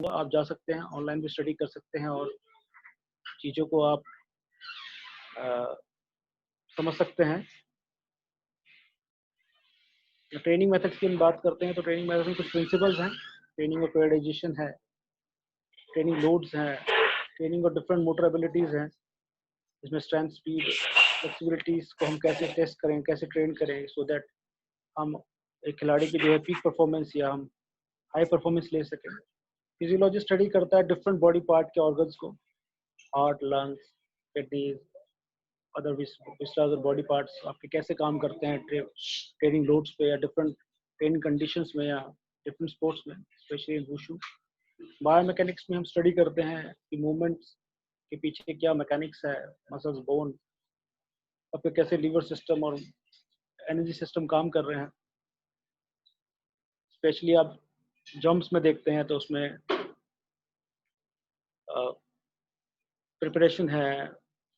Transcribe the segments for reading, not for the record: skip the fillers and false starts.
आप जा सकते हैं, ऑनलाइन भी स्टडी कर सकते हैं और चीज़ों को आप अ, समझ सकते हैं। ट्रेनिंग मेथड्स की हम बात करते हैं तो ट्रेनिंग मेथड्स में कुछ प्रिंसिपल्स हैं। ट्रेनिंग और पीरियडाइजेशन है, ट्रेनिंग लोड्स हैं, ट्रेनिंग और डिफरेंट मोटर एबिलिटीज़ हैं। इसमें स्ट्रेंथ, स्पीड, फ्लेक्सिबिलिटीज़ को हम कैसे टेस्ट करें, कैसे ट्रेन करें सो दैट हम एक खिलाड़ी की जो है पीक परफॉर्मेंस या हम हाई परफॉर्मेंस ले सकें। फिजियोलॉजी स्टडी करता है डिफरेंट बॉडी पार्ट के ऑर्गन्स को, heart, lungs, kidneys, other other body parts आपके कैसे काम करते हैं ट्रेनिंग लोड्स पे या डिफरेंट ट्रेनिंग कंडीशंस में या डिफरेंट स्पोर्ट्स में, स्पेशली वुशु। बायोमैकेनिक्स में हम स्टडी करते हैं कि मूवमेंट्स के पीछे क्या मैकेनिक्स है, मसल्स, बोन, आपके कैसे लीवर सिस्टम और एनर्जी सिस्टम काम कर रहे हैं। स्पेशली आप जंप्स में देखते हैं तो उसमें प्रिपरेशन है,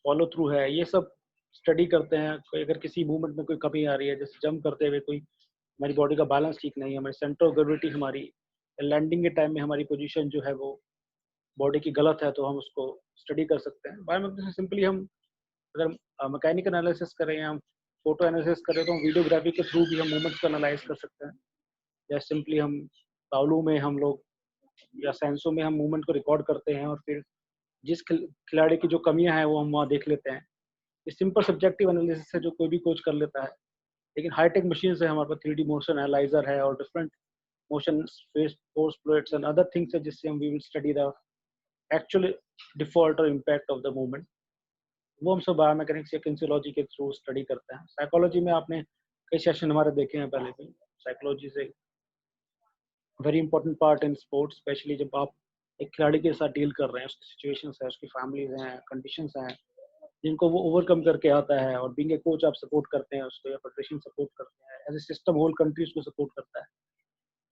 फॉलो थ्रू है, ये सब स्टडी करते हैं। कोई अगर किसी मूवमेंट में कोई कमी आ रही है, जैसे जंप करते हुए कोई हमारी बॉडी का बैलेंस ठीक नहीं है, हमारी सेंटर ऑफ ग्रेविटी हमारी लैंडिंग के टाइम में हमारी पोजीशन जो है वो बॉडी की गलत है, तो हम उसको स्टडी कर सकते हैं। बायोमेकेनिक्स में सिंपली हम अगर मैकेनिकल एनालिसिस करें या हम फोटो एनालिसिस करें तो हम वीडियोग्राफी के थ्रू भी हम मूवमेंट्स को एनालाइज कर सकते हैं। या सिंपली हम तालू में हम लोग या सेंसों में हम मूवमेंट को रिकॉर्ड करते हैं और फिर जिस खिलाड़ी की जो कमियां हैं वो हम वहाँ देख लेते हैं। ये सिंपल सब्जेक्टिव एनालिसिस है जो कोई भी कोच कर लेता है, लेकिन हाईटेक मशीन है हमारे पास, 3D मोशन एनालाइजर है और different motion space force plates and other things है जिससे हम we will study the actual default और इम्पैक्ट ऑफ द मूवमेंट। वो हम सब बायोमैकेनिक्स या किनेसियोलॉजी के थ्रू स्टडी करते हैं। साइकोलॉजी में आपने कई सेशन हमारे देखे हैं पहले भी। साइकोलॉजी से very important part in sports, specially जब आप एक खिलाड़ी के साथ डील कर रहे हैं, उसकी सिचुएशंस है, उसकी फैमिलीज हैं, कंडीशंस हैं जिनको वो ओवरकम करके आता है, और बीइंग ए कोच आप सपोर्ट करते हैं उसको या फेडरेशन सपोर्ट करते हैं, as a system whole country उसको सपोर्ट करता है।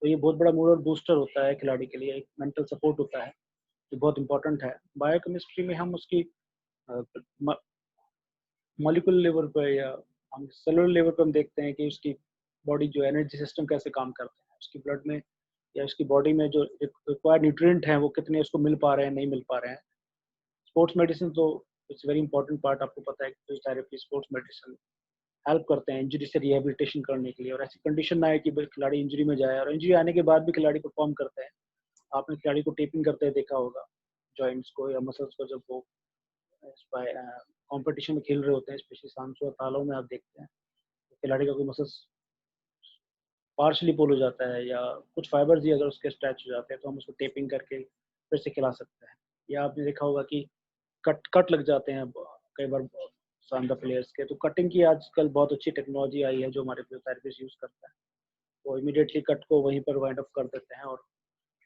तो ये बहुत बड़ा मोरल बूस्टर होता है खिलाड़ी के लिए, एक मेंटल सपोर्ट होता है जो बहुत इंपॉर्टेंट है। बायोकेमिस्ट्री में हम उसकी मॉलिक्यूलर लेवल पर या हम सेलुलर लेवल पर हम देखते हैं कि उसकी बॉडी जो एनर्जी सिस्टम कैसे काम करते हैं, उसकी ब्लड में या उसकी बॉडी में जो रिक्वायर्ड न्यूट्रिएंट हैं वो कितने उसको मिल पा रहे हैं, नहीं मिल पा रहे हैं। स्पोर्ट्स मेडिसिन तो इट्स वेरी इंपॉर्टेंट पार्ट, आपको पता है फिजियोथेरेपी, स्पोर्ट्स मेडिसिन हेल्प करते हैं इंजरी से रिहेबिलिटेशन करने के लिए, और ऐसी कंडीशन ना आए कि खिलाड़ी इंजरी में जाए, और इंजरी आने के बाद भी खिलाड़ी परफॉर्म करते हैं। आपने खिलाड़ी को टेपिंग करते हुए देखा होगा जॉइंट्स को या मसल्स को, जब वो कॉम्पिटिशन में खेल रहे होते हैं, स्पेशली सांसू और तालों में आप देखते हैं तो खिलाड़ी का कोई मसल्स पार्शली पुल हो जाता है या कुछ फाइबर्स ही अगर उसके स्ट्रेच हो जाते हैं तो हम उसको टेपिंग करके फिर से खिला सकते हैं। या आपने देखा होगा कि कट कट लग जाते हैं कई बार शानदार प्लेयर्स के, तो कटिंग की आजकल बहुत अच्छी टेक्नोलॉजी आई है जो हमारे फिजियोथेरेपिस्ट यूज़ करता है। वो इमीडिएटली कट को वहीं पर वाइंड अप कर देते हैं और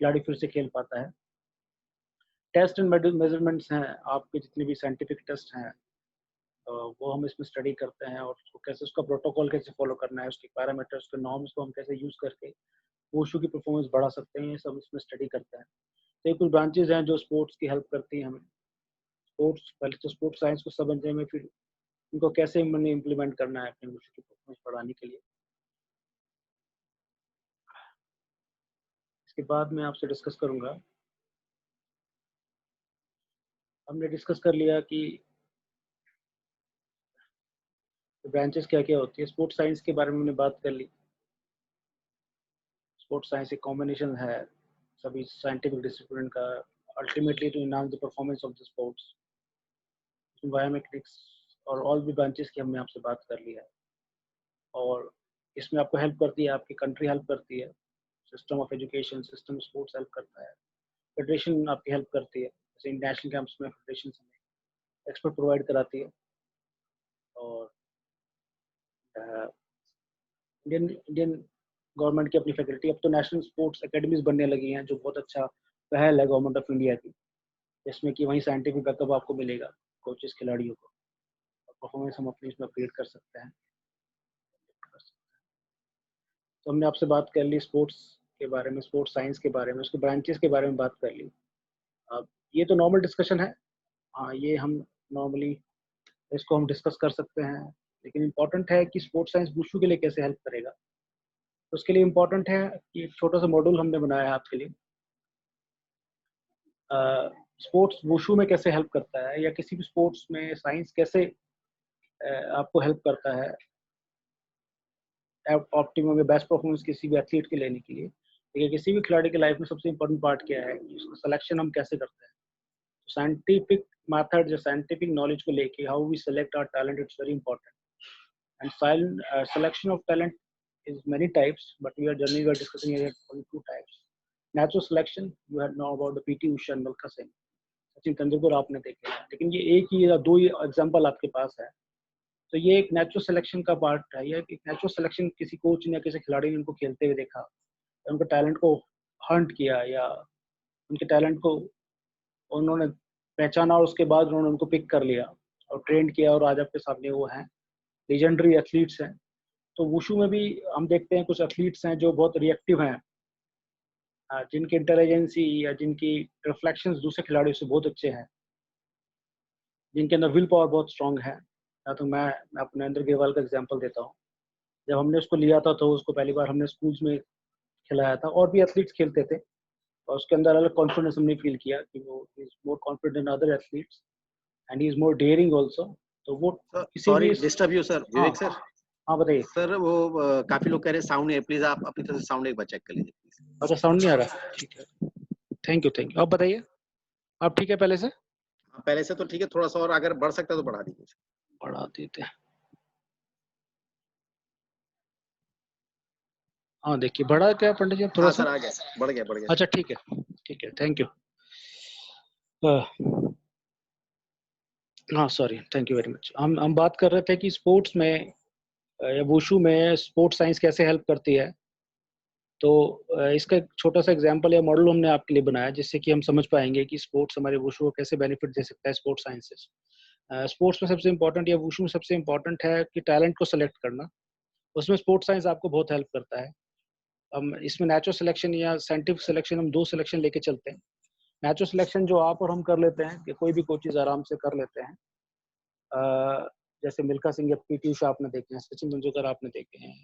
खिलाड़ी फिर से खेल पाता है। टेस्ट एंड मेजरमेंट्स हैं, आपके जितने भी साइंटिफिक टेस्ट हैं वो हम इसमें स्टडी करते हैं, और उसको कैसे, उसका प्रोटोकॉल कैसे फॉलो करना है, उसके पैरामीटर्स के नॉर्म्स को हम कैसे यूज़ करके वुशु की परफॉर्मेंस बढ़ा सकते हैं, ये सब इसमें स्टडी करते हैं। तो ये कुछ ब्रांचेज हैं जो स्पोर्ट्स की हेल्प करती हैं हमें। स्पोर्ट्स पहले तो स्पोर्ट्स साइंस को समझने में, फिर उनको कैसे मैंने इम्प्लीमेंट करना है अपने वुशु की परफॉर्मेंस बढ़ाने के लिए। इसके बाद मैं आपसे डिस्कस करूंगा, हमने डिस्कस कर लिया कि ब्रांचेस क्या क्या होती है। स्पोर्ट्स साइंस के बारे में हमने बात कर ली। स्पोर्ट्स साइंस एक कॉम्बिनेशन है सभी साइंटिफिक डिसिप्लिन का, ultimately to enhance the performance of the sports. Biometrics और ऑल भी ब्रांचेस की हमने आपसे बात कर ली है, और इसमें आपको हेल्प करती है, आपकी कंट्री हेल्प करती है, system of education, system sports help करता है, फेडरेशन आपकी हेल्प करती है, जैसे इंटरनेशनल कैंप्स में फेडरेशन हमें एक्सपर्ट प्रोवाइड कराती है। और इंडियन इंडियन गवर्नमेंट की अपनी फैकल्टी, अब तो नेशनल स्पोर्ट्स एकेडमीज बनने लगी हैं जो बहुत अच्छा पहल है गवर्नमेंट ऑफ इंडिया की, जिसमें कि वहीं साइंटिफिक बैकअप आपको मिलेगा कोचेस खिलाड़ियों को, और परफॉर्मेंस हम अपनी इसमें अपग्रेड कर सकते हैं। तो हमने आपसे बात कर ली स्पोर्ट्स के बारे में, स्पोर्ट्स साइंस के बारे में, उसके ब्रांचेस के बारे में बात कर ली। अब ये तो नॉर्मल डिस्कशन है, हाँ ये हम नॉर्मली इसको हम डिस्कस कर सकते हैं, लेकिन इम्पॉर्टेंट है कि स्पोर्ट्स साइंस वुशु के लिए कैसे हेल्प करेगा। तो उसके लिए इम्पॉर्टेंट है कि एक छोटा सा मॉड्यूल हमने बनाया है आपके लिए, स्पोर्ट्स वुशु में कैसे हेल्प करता है, या किसी भी स्पोर्ट्स में साइंस कैसे आपको हेल्प करता है ऑप्टिमम या बेस्ट परफॉर्मेंस किसी भी एथलीट के लेने के लिए। देखिए, किसी भी खिलाड़ी की लाइफ में सबसे इम्पोर्टेंट पार्ट क्या है कि उसका सिलेक्शन हम कैसे करते हैं। साइंटिफिक मेथड या साइंटिफिक नॉलेज को लेके how we select our talent, it's very important. And selection of talent is many types, but we are discussing here only two types. Natural selection, you had know about the PT Usha and Milkha Singh, Sachin Tendulkar आपने देखे हैं, लेकिन ये एक ही या दो ही example आपके पास है। तो ये एक नेचुरल सिलेक्शन का पार्ट है। ये एक नेचुरल सिलेक्शन, किसी कोच ने या किसी खिलाड़ी ने उनको खेलते हुए देखा, उनके टैलेंट को हंट किया, या उनके टैलेंट को उन्होंने पहचाना और उसके बाद उन्होंने उनको पिक कर लिया और ट्रेन किया, और आज आपके सामने वो हैं, लेजेंडरी एथलीट्स हैं। तो वुशु में भी हम देखते हैं कुछ एथलीट्स हैं जो बहुत रिएक्टिव हैं, जिनकी इंटेलिजेंसी या जिनकी रिफ्लेक्शंस दूसरे खिलाड़ियों से बहुत अच्छे हैं, जिनके अंदर विल पावर बहुत स्ट्रांग है। या तो मैं अपने नरेंद्र ग्रेवाल का एग्जांपल देता हूँ। जब हमने उसको लिया था तो उसको पहली बार हमने स्कूल्स में खिलाया था, और भी एथलीट्स खेलते थे, और उसके अंदर अलग कॉन्फिडेंस हमने फील किया कि वो is more confident other athletes and he is more daring also. तो वो किसी सॉरी भी disturb you sir, Vivek sir. हाँ बताइए सर वो काफी लोग कह रहे हैं साउंड है, प्लीज आप अपनी तरफ से साउंड एक बार चेक कर लीजिए प्लीज। अच्छा, साउंड नहीं आ रहा, ठीक है, थैंक यू। आप बताइए, आप ठीक है पहले से? पहले से तो ठीक है, थोड़ा सा और अगर बढ़ सकता है तो बढ़ा दीजिए। बढ़ा देते हैं, हाँ देखिए बढ़ा क्या पंडित जी थोड़ा हाँ सा? सर आ गया, बढ़ गया बढ़ गया। अच्छा ठीक है, थैंक यू। हाँ sorry, thank you very much. हम बात कर रहे थे कि स्पोर्ट्स में या वुशु में स्पोर्ट्स साइंस कैसे हेल्प करती है। तो इसका एक छोटा सा एग्जांपल या मॉडल हमने आपके लिए बनाया, जिससे कि हम समझ पाएंगे कि स्पोर्ट्स हमारे वुशु को कैसे बेनिफिट दे सकता है, स्पोर्ट्स साइंसेस। स्पोर्ट्स में सबसे इंपॉर्टेंट या वुशु में सबसे इंपॉर्टेंट है कि टैलेंट को सेलेक्ट करना। उसमें स्पोर्ट्स साइंस आपको बहुत हेल्प करता है। हम इसमें नेचुरल सिलेक्शन या साइंटिफिक सिलेक्शन, हम दो सिलेक्शन लेके चलते हैं। नेचुरल सिलेक्शन जो आप और हम कर लेते हैं, कि कोई भी कोचेज आराम से कर लेते हैं, जैसे मिल्खा सिंह या पीटी उषा आपने देखे हैं, सचिन तेंदुलकर आपने देखे हैं,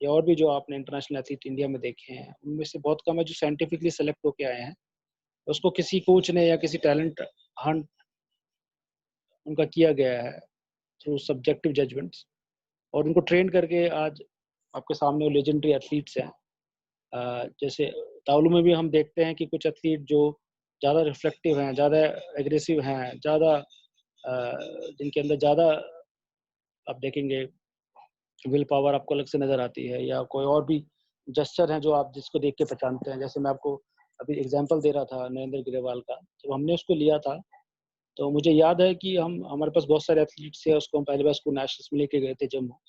या और भी जो आपने इंटरनेशनल एथलीट इंडिया में देखे हैं, उनमें से बहुत कम है जो साइंटिफिकली सेलेक्ट होके आए हैं। उसको किसी कोच ने या किसी टैलेंट हंट उनका किया गया है थ्रू सब्जेक्टिव जजमेंट्स, और उनको ट्रेन करके आज आपके सामने वो लेजेंडरी एथलीट्स हैं। जैसे तावलू में भी हम देखते हैं कि कुछ एथलीट जो ज़्यादा रिफ्लेक्टिव हैं, ज़्यादा एग्रेसिव हैं, ज़्यादा जिनके अंदर ज़्यादा आप देखेंगे विल पावर आपको अलग से नज़र आती है, या कोई और भी जेस्चर हैं जो आप जिसको देख के पहचानते हैं। जैसे मैं आपको अभी एग्जांपल दे रहा था नरेंद्र ग्रेवाल का, जब हमने उसको लिया था तो मुझे याद है कि हमारे पास बहुत सारे एथलीट्स थे, उसको हम पहली बार उसको नेशनल्स में लेके गए थे जम्मू,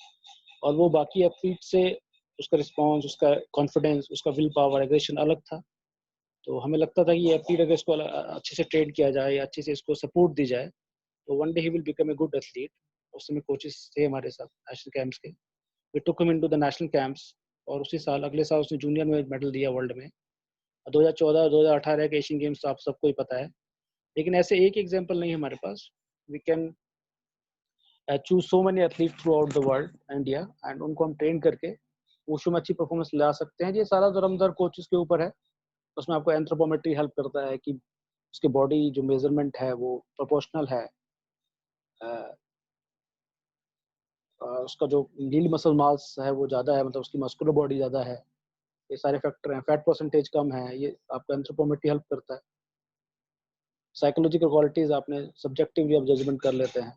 और वो बाकी एथलीट से उसका रिस्पॉन्स, उसका कॉन्फिडेंस, उसका विल पावर, एग्रेशन अलग था। तो हमें लगता था कि ये एथलीट अगर इसको अच्छे से ट्रेन किया जाए या अच्छे से इसको सपोर्ट दी जाए तो one day he will become a good athlete. उस समय कोचेस थे हमारे साथ नेशनल कैंप्स के, we took him into the national camps, और उसी साल अगले साल उसने जूनियर में मेडल दिया वर्ल्ड में। 2014 2018 के एशियन गेम्स तो आप सबको ही पता है। लेकिन ऐसे एक एग्जांपल नहीं हमारे पास, we can choose so many athlete throughout the world India, and उनको हम ट्रेन करके वुशु में अच्छी परफॉर्मेंस ला सकते हैं। ये सारा दरमदर कोचेस के ऊपर है। उसमें आपको एंथ्रोपोमेट्री हेल्प करता है कि उसके बॉडी जो मेजरमेंट है वो प्रोपोर्शनल है, उसका जो लील मसल मास है वो ज़्यादा है, मतलब उसकी मस्कुलर बॉडी ज़्यादा है, ये सारे फैक्टर हैं, फैट परसेंटेज कम है, ये आपका एंथ्रोपोमेट्री हेल्प करता है। साइकोलॉजिकल क्वालिटीज आपने सब्जेक्टिवली आप जजमेंट कर लेते हैं,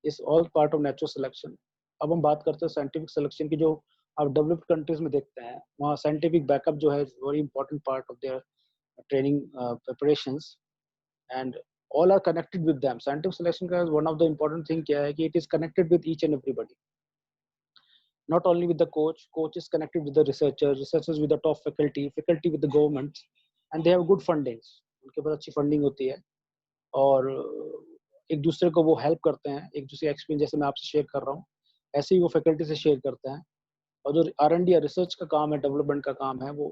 इस all part of natural selection. अब हम बात करते हैं साइंटिफिक सिलेक्शन की, जो आप डेवलप्ड कंट्रीज में देखते हैं, वहाँ साइंटिफिक बैकअप जो है very important part of their training preparations, and all are connected with them. Scientific selection का one of the important thing क्या है कि it is connected with each and everybody, not only with the coach is connected with the researchers with the top faculty with the government, and they have good fundings, उनके पास अच्छी funding होती है, और एक दूसरे को वो हेल्प करते हैं, एक दूसरे एक्सपीरियंस जैसे मैं आपसे शेयर कर रहा हूँ ऐसे ही वो फैकल्टी से शेयर करते हैं। और जो R&D या रिसर्च का काम है, डेवलपमेंट का काम है, वो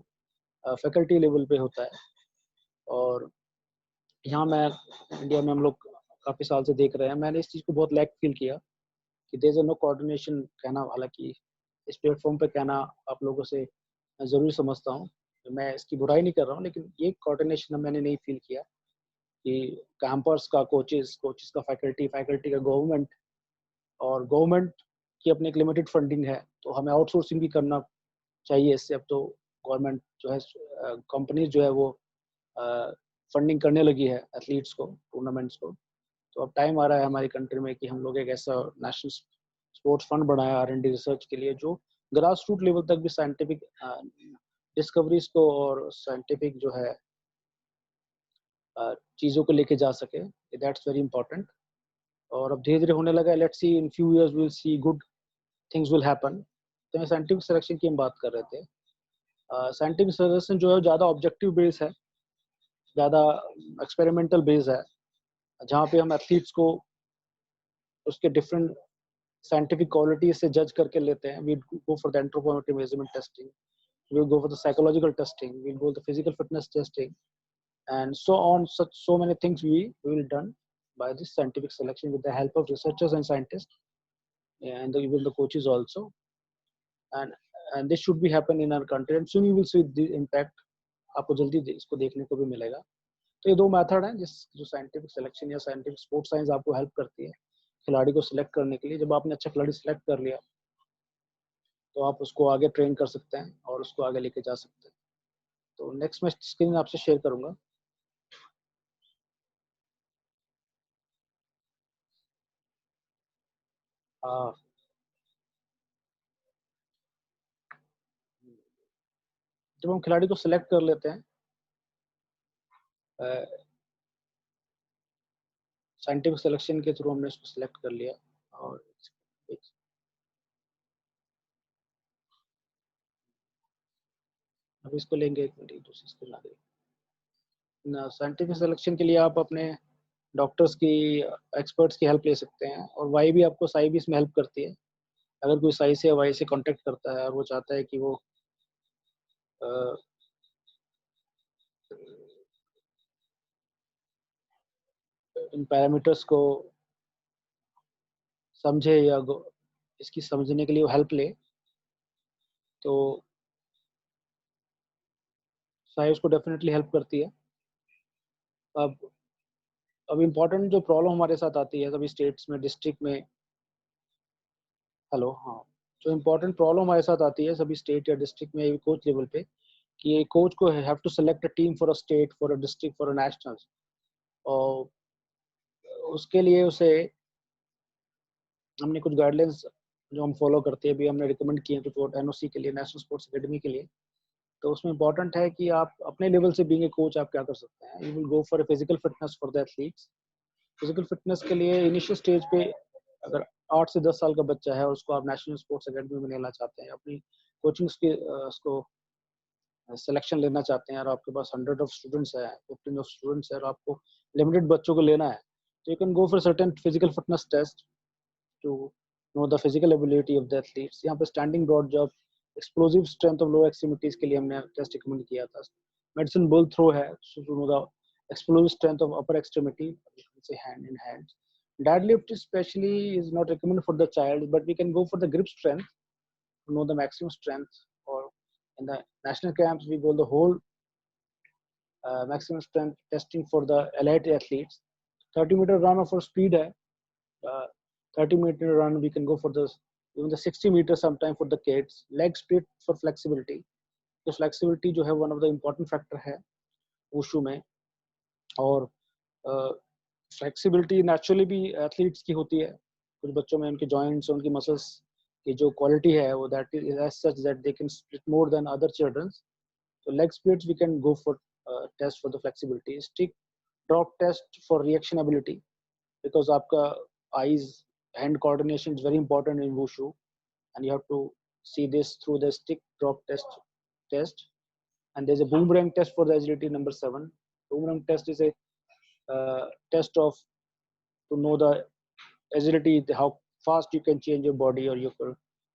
फैकल्टी लेवल पे होता है। और यहाँ मैं इंडिया में हम लोग काफ़ी साल से देख रहे हैं, मैंने इस चीज़ को बहुत लैक फील किया कि देयर इज नो कोऑर्डिनेशन। कहना हालांकि इस प्लेटफॉर्म पे कहना आप लोगों से मैं ज़रूरी समझता हूँ, मैं इसकी बुराई नहीं कर रहा हूँ, लेकिन ये कोऑर्डिनेशन मैंने नहीं फील किया कि कैंपर्स का कोचेस का फैकल्टी का गवर्नमेंट, और गवर्नमेंट की अपनी एक लिमिटेड फंडिंग है, तो हमें आउटसोर्सिंग भी करना चाहिए इससे। अब तो गवर्नमेंट जो है, कंपनीज जो है वो फंडिंग करने लगी है एथलीट्स को, टूर्नामेंट्स को। तो अब टाइम आ रहा है हमारी कंट्री में कि हम लोग एक ऐसा नेशनल स्पोर्ट्स फंड बनाए R&D रिसर्च के लिए, जो ग्रास रूट लेवल तक भी साइंटिफिक डिस्कवरीज को और साइंटिफिक जो है चीज़ों को लेके जा सके। That's very important. और अब धीरे धीरे होने लगा है, let's see in few years will see good things will happen. तो मैं साइंटिफिक सिलेक्शन की हम बात कर रहे थे। साइंटिफिक सिलेक्शन जो है ज़्यादा ऑब्जेक्टिव बेस है, ज़्यादा एक्सपेरिमेंटल बेस है, जहाँ पे हम एथलीट्स को उसके डिफरेंट साइंटिफिक क्वालिटी से जज करके लेते हैं। We go for the anthropometry measurement testing, we go for the psychological testing, we go the physical fitness testing, and so on. Such so many things we will done by this scientific selection with the help of researchers and scientists, and even the coaches also. And this should be happen in our country, and soon you will see the impact. आपको जल्दी इसको देखने को भी मिलेगा। तो ये दो मेथड हैं जो साइंटिफिक सिलेक्शन या साइंटिफिक स्पोर्ट्स साइंस आपको हेल्प करती है खिलाड़ी को सिलेक्ट करने के लिए। जब आपने अच्छा खिलाड़ी सिलेक्ट कर लिया, तो आप उसको आगे ट्रेन कर सकते हैं और उसको आगे लेके जा सकते हैं। तो नेक्स्ट मैं स्क्रीन आपसे शेयर करूंगा। जब हम खिलाड़ी को सिलेक्ट कर लेते हैं साइंटिफिक सिलेक्शन के थ्रू, हमने उसको सिलेक्ट कर लिया, और अब इसको लेंगे एक मिनट, दूसरी स्क्रीन आ गई। साइंटिफिक सिलेक्शन के लिए आप अपने डॉक्टर्स की, एक्सपर्ट्स की हेल्प ले सकते हैं, और वाई भी आपको साई भी इसमें हेल्प करती है। अगर कोई साई से या वाई से कांटेक्ट करता है और वो चाहता है कि वो इन पैरामीटर्स को समझे या इसकी समझने के लिए वो हेल्प ले, तो साई उसको डेफिनेटली हेल्प करती है। अब इम्पोर्टेंट जो प्रॉब्लम हमारे साथ आती है सभी स्टेट्स में, डिस्ट्रिक्ट में, हेलो, हाँ, जो इम्पोर्टेंट प्रॉब्लम हमारे साथ आती है सभी स्टेट या डिस्ट्रिक्ट में कोच लेवल पे, कि कोच को have to select a team for a state, for a district, for a national. और उसके लिए उसे हमने कुछ गाइडलाइंस जो हम फॉलो करते हैं, भी हमने रिकमेंड किए हैं NOC के लिए, नेशनल स्पोर्ट्स एकेडमी के लिए। तो उसमें इंपॉर्टेंट है कि आप अपने लेवल से बीइंग ए कोच आप क्या कर सकते हैं। You will go for physical fitness for the athletes. Physical fitness के लिए इनिशियल स्टेज पे अगर 8 से 10 साल का बच्चा है और उसको आप नेशनल स्पोर्ट्स एकेडमी में लेना चाहते हैं, अपनी कोचिंग के उसको सिलेक्शन लेना चाहते हैं, और आपके पास 100 ऑफ स्टूडेंट्स है, 15 ऑफ स्टूडेंट्स है, और आपको लिमिटेड बच्चों को लेना है, तो you can go for certain physical fitness test to know the physical ability of the athletes. यहाँ पे standing broad jump, explosive strength of lower extremities के लिए हमने टेस्ट रिकमेंड किया था। मेडिसिन बुल थ्रो है to know the explosive strength of upper extremity, say hand in hand. Deadlift especially is not recommended for the child, but we can go for the grip strength to know the maximum strength. Or in the national camps, we go the whole maximum strength testing for the elite athletes. 30-meter run for speed है, 30-meter run we can go for this, even the 60 meters sometime for the kids. Leg split for flexibility, तो flexibility जो है one of the important factor है wushu में। और flexibility naturally भी athletes की होती है, कुछ बच्चों में उनके जॉइंट्स, उनकी मसल्स की जो क्वालिटी है वो that is as such that they can split more than other childrens. तो leg splits we can go for test for the flexibility. Stick drop test for reaction ability, because आपका eyes hand coordination is very important in wushu, and you have to see this through the stick drop test. And there's a boomerang test for the agility, number 7. Boomerang test is a test of to know the agility, how fast you can change your body or your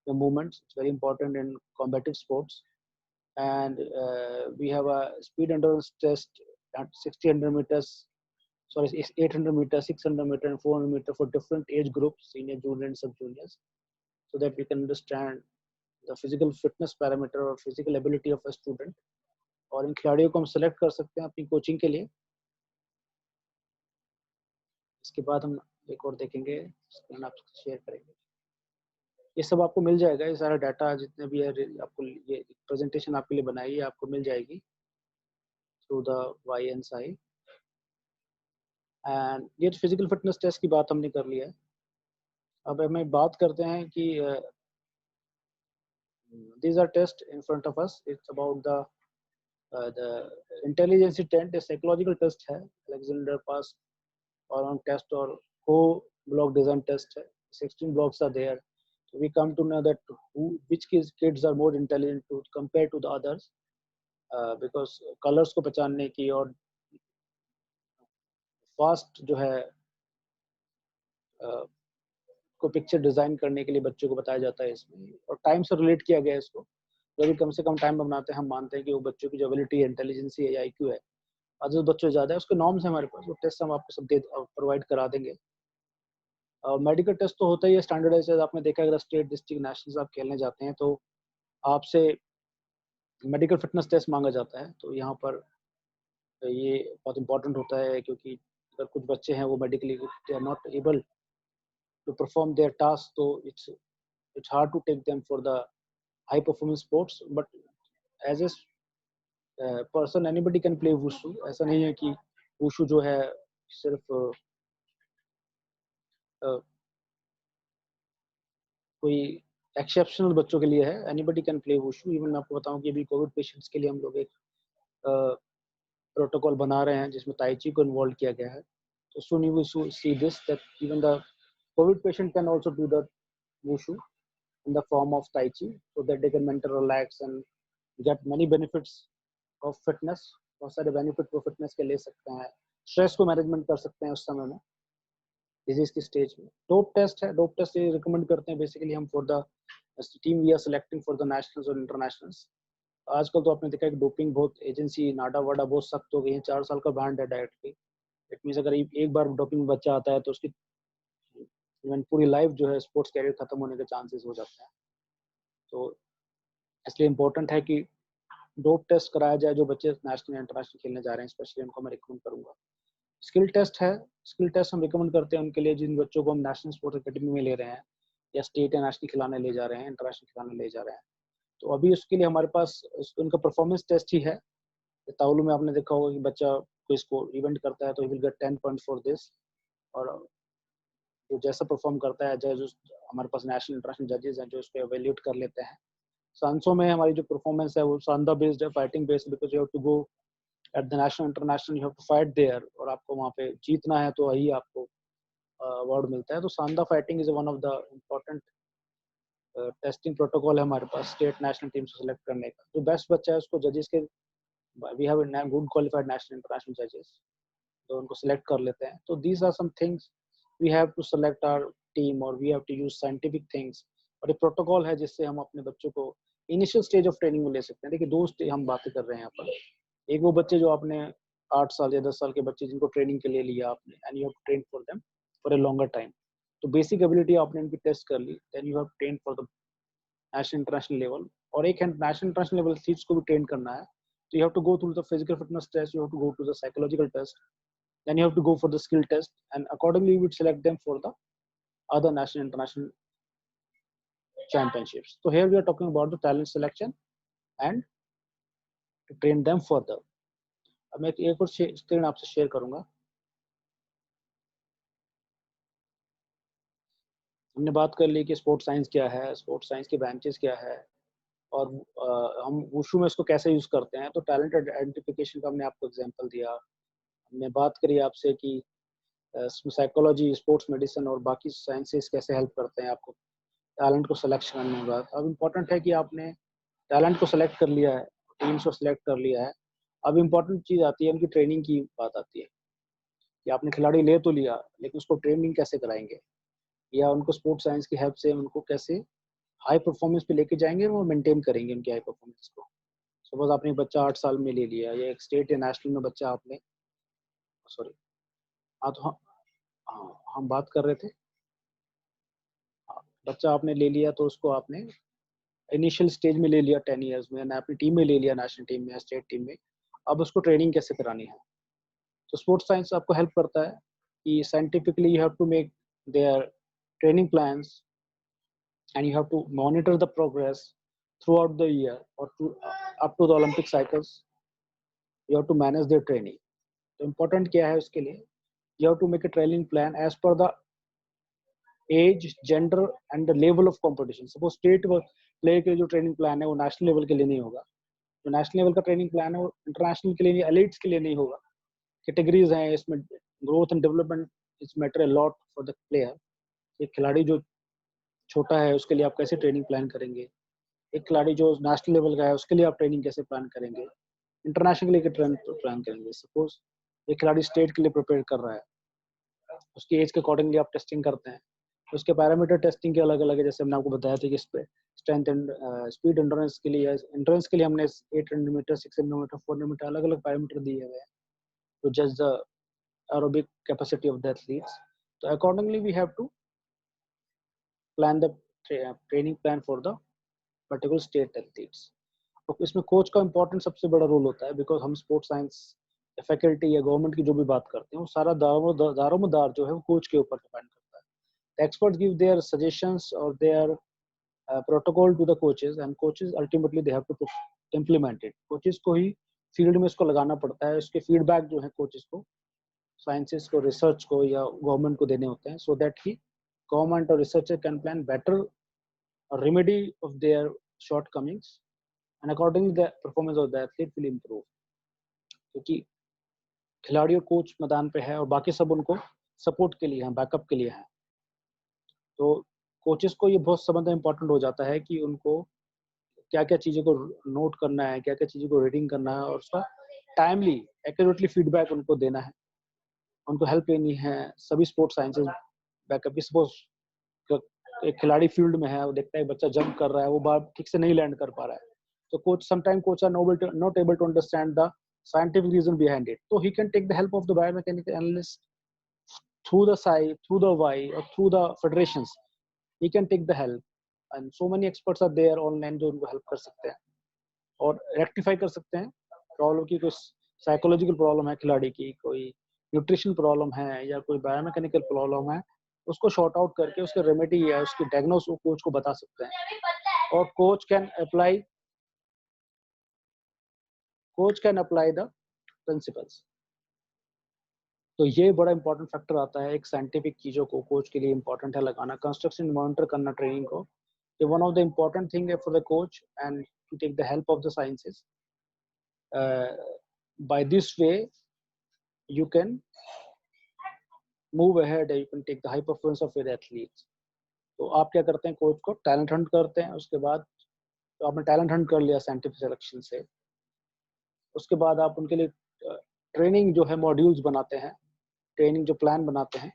movements. It's very important in combative sports. And we have a speed endurance test at 600 meters, sorry, it's 800 meters, 600 meters, and 400 meters for different age groups, senior, junior, and sub juniors, so that we can understand the physical fitness parameter or physical ability of a student. और इन खिलाड़ियों को हम select कर सकते हैं अपनी coaching के लिए। इसके बाद हम एक और देखेंगे, स्क्रीन आपसे शेयर करेंगे। ये सब आपको मिल जाएगा, ये सारा डाटा जितने भी है आपको, ये प्रेजेंटेशन आपके लिए बनाई है आपको मिल जाएगी थ्रू द YNSI। एंड ये फिजिकल फिटनेस टेस्ट की बात हमने कर लिया है। अब हमें बात करते हैं कि these are tests in front of us. It's about the intelligence test, psychological test है, अलेक्जेंडर पास और on test or co-block design test है। 16 blocks are there. So we come to know that which kids are more intelligent to compare to the others, because colors को पहचानने की और fast जो है को पिक्चर डिजाइन करने के लिए बच्चों को बताया जाता है इसमें, और टाइम से रिलेट किया गया है इसको। जो भी कम से कम टाइम में बनाते हैं, हम मानते हैं कि वो बच्चों की जो एबिलिटी है, इंटेलिजेंस है या IQ है, अदर बच्चों से ज्यादा है। उसके नॉर्म्स है हमारे पास, वो टेस्ट हम आपको सब प्रोवाइड करा देंगे। मेडिकल टेस्ट तो होता ही है स्टैंडर्डाइज। आपने देखा अगर स्टेट, डिस्ट्रिक्ट, नेशनल आप खेलने जाते हैं तो आपसे मेडिकल फिटनेस टेस्ट मांगा जाता है। तो यहाँ पर ये बहुत इंपॉर्टेंट होता है, क्योंकि अगर कुछ बच्चे हैं वो medically they are not able to perform their tasks, so it's hard to take them for the high performance sports. But as a person anybody can play wushu। ऐसा नहीं है कि wushu जो है सिर्फ कोई एक्सेप्शनल बच्चों के लिए है। Anybody can play wushu. Even मैं आपको बताऊं कि अभी कोविड पेशेंट्स के लिए हम लोग एक प्रोटोकॉल बना रहे हैं जिसमें ताइची को इन्वॉल्व किया गया है। तो soon you will see this that even the COVID patient can also do the wushu in the form of tai chi, so that they can mentally relax and get many benefits of fitness। बहुत सारे benefit वो fitness के ले सकते हैं, stress को management कर सकते हैं उस समय में, डिजीज की स्टेज में। डोप टेस्ट है, डोप टेस्ट ये रिकमेंड करते हैं बेसिकली हम for the team we are selecting for the nationals और इंटरनेशनल्स। आजकल तो आपने देखा है कि डोपिंग बहुत एजेंसी नाडा वाडा बहुत सख्त हो गई है। 4 साल का बैंड है डाइट की। इट मीन्स अगर एक बार डोपिंग बच्चा आता है तो उसकी इवन पूरी लाइफ जो है स्पोर्ट्स कैरियर खत्म होने के चांसेस हो जाते हैं। तो इसलिए इम्पोर्टेंट है कि डोप टेस्ट कराया जाए जो बच्चे नेशनल इंटरनेशनल खेलने जा रहे हैं, स्पेशली उनको मैं रिकमेंड करूंगा। स्किल टेस्ट है, स्किल टेस्ट हम रिकमेंड करते हैं उनके लिए जिन बच्चों को हम नेशनल स्पोर्ट्स एकेडमी में ले रहे हैं या स्टेट या नेशनल खिलाने ले जा रहे हैं, इंटरनेशनल खिलाने ले जा रहे हैं। तो अभी उसके लिए हमारे पास उनका परफॉर्मेंस टेस्ट ही है। ताउलू में आपने देखा होगा कि बच्चा कोई स्कोर इवेंट करता है तो he will get 10 point for this, और जो जैसा परफॉर्म करता है जज, हमारे पास नेशनल इंटरनेशनल जजेस हैं जो इसको एवेल्यूएट कर लेते हैं। सांसों में हमारी जो परफॉर्मेंस है वो सांदा बेस्ड है, fighting based, because you have to go at the national international, you have to fight there, और आपको वहाँ पे जीतना है तो वही आपको अवार्ड मिलता है। तो sanda fighting is one of the important testing protocol है हमारे पास स्टेट नेशनल टीम से सेलेक्ट करने का। जो बेस्ट बच्चा है उसको जजेस के, we have good qualified national international जजेस तो उनको सेलेक्ट कर लेते हैं। तो these are some things we have to select our team, और we have to use scientific things. और एक प्रोटोकॉल है जिससे हम अपने बच्चों को इनिशियल स्टेज ऑफ ट्रेनिंग में ले सकते हैं। देखिए दो हम बातें कर रहे हैं यहाँ पर। एक वो बच्चे जो आपने 8 साल या 10 साल के बच्चे जिनको ट्रेनिंग के लिए लिया आपने, and you have train for them for a longer time. तो बेसिक एबिलिटी आपने उनकी टेस्ट कर ली, then you have train for the national international level. और एक है नेशनल इंटरनेशनल लेवल सीट्स को भी ट्रेन करना है, तो you have to go through the physical fitness test, you have to go to the psychological test, then you have to go for the skill test, and accordingly you would select them for the other national international championships. So here we are talking about the talent selection and to train them further। अब मैं एक और screen आपसे share करूंगा। हमने बात कर ली कि स्पोर्ट्स साइंस क्या है, स्पोर्ट्स साइंस के ब्रांचेस क्या है, और हम वुशु में इसको कैसे यूज करते हैं। तो टैलेंट आइडेंटिफिकेशन का हमने आपको एग्जांपल दिया। हमने बात करी आपसे कि साइकोलॉजी, स्पोर्ट्स मेडिसिन और बाकी साइंसेस कैसे हेल्प करते हैं आपको टैलेंट को सिलेक्ट करने के बाद। अब इम्पोर्टेंट है कि आपने टैलेंट को सिलेक्ट कर लिया है, टीम्स को सिलेक्ट कर लिया है। अब इम्पोर्टेंट चीज़ आती है उनकी ट्रेनिंग की बात आती है कि आपने खिलाड़ी ले तो लिया, लेकिन उसको ट्रेनिंग कैसे कराएंगे, या उनको स्पोर्ट्स साइंस की हेल्प से उनको कैसे हाई परफॉर्मेंस पे लेके जाएंगे, वो मेंटेन करेंगे उनकी हाई परफॉर्मेंस को। सपोज आपने बच्चा 8 साल में ले लिया, या एक स्टेट या नेशनल में बच्चा आपने, सॉरी, हाँ तो हाँ हम बात कर रहे थे, हाँ, बच्चा आपने ले लिया तो उसको आपने इनिशियल स्टेज में ले लिया 10 इयर्स में, ना अपनी टीम में ले लिया, नेशनल टीम में या स्टेट टीम में, अब उसको ट्रेनिंग कैसे करानी है। तो स्पोर्ट्स साइंस आपको हेल्प करता है कि scientifically you have to make their training plans and you have to monitor the progress throughout the year or up to the Olympic cycles. You have to manage their training. तो important क्या है उसके लिए, you have to make a training plan as per the age, gender and the level of competition. Suppose state player के जो training plan है वो national level के लिए नहीं होगा, जो national level का training plan है वो international के लिए नहीं, elites के लिए नहीं होगा. Categories हैं इसमें, growth and development is matter a lot for the player. एक खिलाड़ी जो छोटा है उसके लिए आप कैसे ट्रेनिंग प्लान करेंगे, एक खिलाड़ी जो नेशनल लेवल का है उसके लिए आप ट्रेनिंग कैसे प्लान करेंगे, इंटरनेशनल के ट्रेनिंग प्लान करेंगे। सपोज एक खिलाड़ी स्टेट के लिए प्रिपेयर कर रहा है, उसकी एज के अकॉर्डिंगली आप टेस्टिंग करते हैं, उसके पैरामीटर टेस्टिंग के अलग अलग है। जैसे हमने आपको बताया था कि स्ट्रेंथ एंड स्पीड एंड्योरेंस के लिए हमने 800 मीटर, 600 मीटर, 400 मीटर अलग अलग पैरामीटर दिए हुए हैं टू जज the aerobic capacity of the athletes. So accordingly we have to plan the training plan for the particular state athletes. तो इसमें कोच का इंपॉर्टेंट सबसे बड़ा रोल होता है, बिकॉज हम स्पोर्ट्स साइंस फैकल्टी या गवर्नमेंट की जो भी बात करते हैं वो सारा दारोमदार जो है वो कोच के ऊपर डिपेंड करता है। The experts give their suggestions or their protocol to the coaches and coaches ultimately they have to implement it. Coaches को ही फील्ड में इसको लगाना पड़ता है, उसके फीडबैक जो है कोचेस को, साइंसेस को, रिसर्च को या गवर्नमेंट को देने होते हैं, सो दैट ही गवर्नमेंट और researcher can plan better remedy of their shortcomings and accordingly the performance of the athlete will improve. क्योंकि खिलाड़ी और कोच मैदान पे है और बाकी सब उनको सपोर्ट के लिए हैं, बैकअप के लिए हैं। तो कोचेस को ये बहुत समझना इंपॉर्टेंट हो जाता है कि उनको क्या क्या चीज़ों को नोट करना है, क्या क्या चीज़ों को रीडिंग करना है और उसका टाइमली एक्यूरेटली फीडबैक उनको देना है, उनको हेल्प लेनी है। सभी स्पोर्ट्स साइंसेज बैकअप की, सपोज एक खिलाड़ी फील्ड में है, वो देखता है बच्चा जंप कर रहा है, वो बार ठीक से नहीं लैंड कर पा रहा है, तो coach sometime are not able to understand the scientific reason behind it, so he can take the help of the biomechanical analyst through the site, through the Y or through the federations. He can take the help and so many experts are there online जो उनको help कर सकते हैं और rectify कर सकते हैं problem की। कोई साइकोलॉजिकल प्रॉब्लम है खिलाड़ी की, कोई न्यूट्रिशन प्रॉब्लम है या कोई बायोमैकेनिकल प्रॉब्लम है, उसको शॉर्ट आउट करके उसके रेमेडी या उसकी डायग्नोस कोच को बता सकते हैं और coach can apply the principles. तो ये बड़ा इंपॉर्टेंट फैक्टर आता है, एक साइंटिफिक चीज़ों को कोच के लिए इंपॉर्टेंट है लगाना, कंस्ट्रक्शन मॉनिटर करना ट्रेनिंग को, ये one of the important thing है for the coach and to take the help of the sciences. By this way you can move ahead, you can take the high performance of your athletes. तो आप क्या करते हैं, coach को talent Hunt करते हैं, उसके बाद तो आपने टैलेंट हंट कर लिया साइंटिफिक सिलेक्शन से, उसके बाद आप उनके लिए ट्रेनिंग जो है मॉड्यूल्स बनाते हैं, ट्रेनिंग जो प्लान बनाते हैं,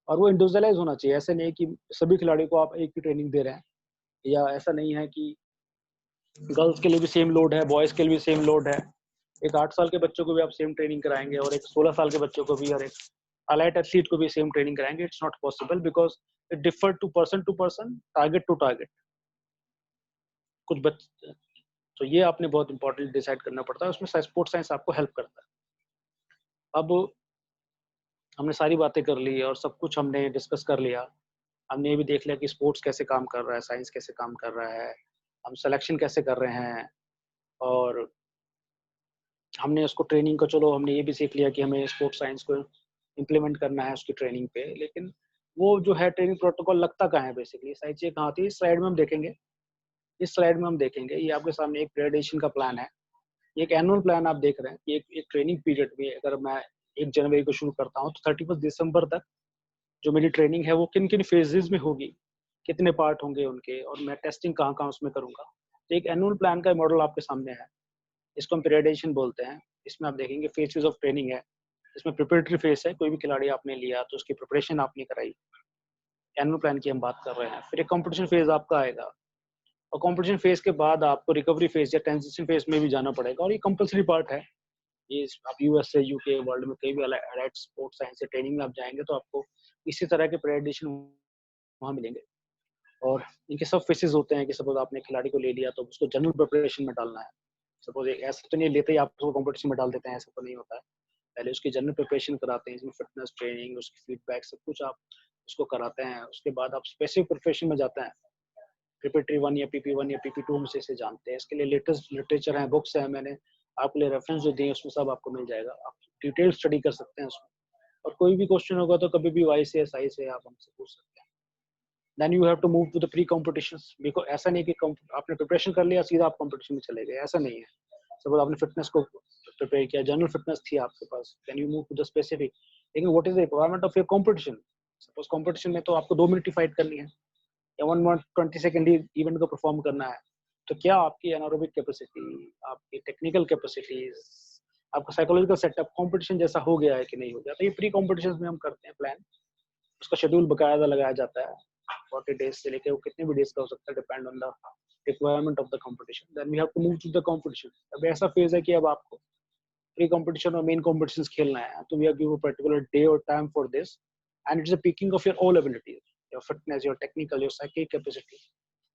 और वो इंडिविजुअलाइज होना चाहिए। ऐसे नहीं कि सभी खिलाड़ियों को आप एक ही ट्रेनिंग दे रहे हैं, या ऐसा नहीं है कि गर्ल्स के लिए भी सेम लोड है, बॉयज़ के लिए भी सेम लोड है, एक 8 साल के बच्चों को भी आप सेम ट्रेनिंग कराएंगे और एक 16 साल के बच्चों को भी और एक allied एथलीट को भी सेम ट्रेनिंग कराएंगे। It's not possible because it differ to person, target to target. कुछ बच्चे, तो ये आपने बहुत इंपॉर्टेंट डिसाइड करना पड़ता है, उसमें स्पोर्ट्स साइंस आपको हेल्प करता है। अब हमने सारी बातें कर ली और सब कुछ हमने डिस्कस कर लिया, हमने ये भी देख लिया कि स्पोर्ट्स कैसे काम कर रहा है, साइंस कैसे काम कर रहा है, हम सिलेक्शन कैसे कर रहे हैं, और हमने उसको ट्रेनिंग को, चलो हमने ये भी सीख लिया कि हमें स्पोर्ट्स साइंस को इम्प्लीमेंट करना है उसकी ट्रेनिंग पे, लेकिन वो जो है ट्रेनिंग प्रोटोकॉल लगता कहाँ है बेसिकली, सारी चीज़ें कहाँ होती है, इस स्लाइड में हम देखेंगे। इस स्लाइड में हम देखेंगे, ये आपके सामने एक ग्रेडेशन का प्लान है, एक एनुअल प्लान आप देख रहे हैं कि एक ट्रेनिंग पीरियड में अगर मैं 1 जनवरी को शुरू करता हूँ तो 31 दिसंबर तक जो मेरी ट्रेनिंग है वो किन किन फेजेज में होगी, कितने पार्ट होंगे उनके, और मैं टेस्टिंग कहाँ कहाँ उसमें करूँगा। तो एक एनुअल प्लान का मॉडल आपके सामने है, इसको हम पीरियडाइजेशन बोलते हैं। इसमें आप देखेंगे फेजेस ऑफ ट्रेनिंग है, इसमें प्रिपरेटरी फेज है, कोई भी खिलाड़ी आपने लिया तो उसकी प्रिपरेशन आपने कराई, एनुअल प्लान की हम बात कर रहे हैं। फिर एक कंपटीशन फेज आपका आएगा और कंपटीशन फेज के बाद आपको रिकवरी फेज या ट्रांजिशन फेज में भी जाना पड़ेगा, और ये कंपलसरी पार्ट है। ये आप यूएसए, यूके, वर्ल्ड में कहीं भी एलाइड स्पोर्ट्स साइंस से ट्रेनिंग में आप जाएंगे तो आपको इसी तरह के पीरियडाइजेशन वहाँ मिलेंगे। और इनके सब फेसेस होते हैं कि सपोज आपने खिलाड़ी को ले लिया तो उसको जनरल प्रिपरेशन में डालना है। सपोज ऐसा तो नहीं लेते ही आप उसको कॉम्पिटिशन में डाल देते हैं, ऐसा तो नहीं होता है। पहले उसकी जनरल प्रिपरेशन कराते हैं, इसमें फिटनेस ट्रेनिंग, उसकी फीडबैक सब कुछ आप उसको कराते हैं। उसके बाद आप स्पेसिफिक प्रिपरेशन में जाते हैं, प्रिपरेटरी 1 या PP1 या PP2 हम से जानते हैं। इसके लिए लेटेस्ट लिटरेचर है, बुक्स है, मैंने आपके लिए रेफरेंस जो दिए उसमें सब आपको मिल जाएगा। आप डिटेल स्टडी कर सकते हैं उसमें, और कोई भी क्वेश्चन होगा तो कभी भी वाई से साई से आप हमसे पूछ सकते हैं। Then you have to move to the pre competitions. Because ऐसा नहीं कि आपने प्रिपरेशन कर लिया सीधा आप कॉम्पिटिशन में चले गए, ऐसा नहीं है। सपोज आपने फिटनेस को प्रिपेयर किया, जनरल फिटनेस थी आपके पास, then you move to the specific. लेकिन what is the requirement of your competition? Suppose competition में तो आपको 2 मिनट की फाइट करनी है या 1 मिनट 20 सेकंड ही इवेंट को परफॉर्म करना है, तो क्या आपकी एनारोबिक कैपेसिटी, आपकी टेक्निकल कैपेसिटीज, आपका साइकोलॉजिकल सेटअप कॉम्पिटिशन जैसा हो गया है कि नहीं हो गया? तो ये प्री कॉम्पिटिशन में हम करते हैं प्लान, उसका शेड्यूल बकायदा लगाया जाता है। 40 डेज से लेके वो कितने भी डेज का हो सकता है, depend on the requirement of the competition. Then we have to move to the competition. अब ऐसा फेज है कि अब आपको प्री कंपटीशन और मेन कंपटीशंस खेलना है, तो we have give a particular day और time for this, and it's a peaking of your all abilities, your fitness, your technical, your psychic capacity,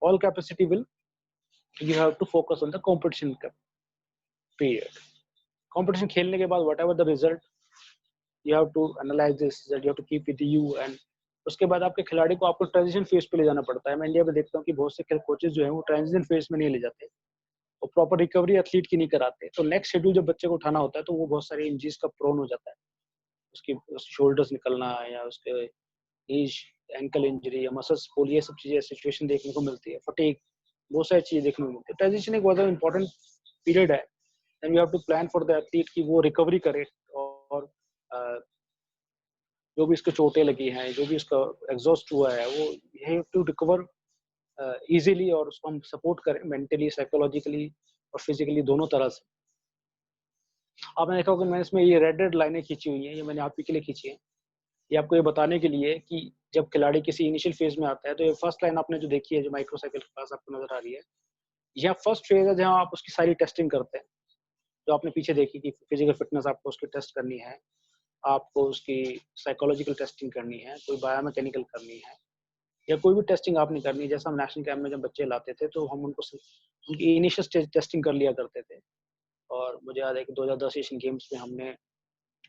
all capacity will, you have to focus on the competition period. Competition खेलने के बाद whatever the result, you have to analyze this result, you have to keep with you, and उसके बाद आपके खिलाड़ी को आपको transition phase पे ले जाना पड़ता है। मैं इंडिया में देखता हूँ कि बहुत से कोचेस जो है वो ट्रांजिशन फेज में नहीं ले जाते और प्रॉपर रिकवरी एथलीट की नहीं कराते। तो नेक्स्ट शेड्यूल जब बच्चे को उठाना होता है तो वो बहुत सारे इंजरीज का प्रोन हो जाता है, उसकी शोल्डर्स निकलना या उसके नीज एंकल इंजरी या मसल्स पुल, ये सब चीजें सिचुएशन देखने को मिलती है, फटीग, बहुत सारी चीजें देखने को मिलती है। ट्रांजिशन एक बहुत इंपॉर्टेंट पीरियड है, and we have to plan for the athlete कि वो रिकवरी करे, और जो भी इसको चोटें लगी हैं, जो भी इसका एग्जॉस्ट हुआ है, वो हैव टू रिकवर इजीली, और उसको हम सपोर्ट करें मेंटली, साइकोलॉजिकली और फिजिकली दोनों तरह से। आपने देखा होगा मैंने इसमें ये रेड लाइनें खींची हुई हैं, ये मैंने आप ही के लिए खींची है, ये आपको ये बताने के लिए कि जब खिलाड़ी किसी इनिशियल फेज में आता है तो ये फर्स्ट लाइन आपने जो देखी है, जो माइक्रोसाइकिल के पास आपको नजर आ रही है, यह फर्स्ट फेज है जहां आप उसकी सारी टेस्टिंग करते हैं। जो आपने पीछे देखी कि फिजिकल फिटनेस आपको उसकी टेस्ट करनी है, आपको उसकी साइकोलॉजिकल टेस्टिंग करनी है, कोई बायोमैकेनिकल करनी है, या कोई भी टेस्टिंग आपने करनी है। जैसा हम नेशनल कैंप में जब बच्चे लाते थे तो हम उनको उनकी इनिशियल टेस्टिंग कर लिया करते थे। और मुझे याद है कि 2010 एशियन गेम्स में हमने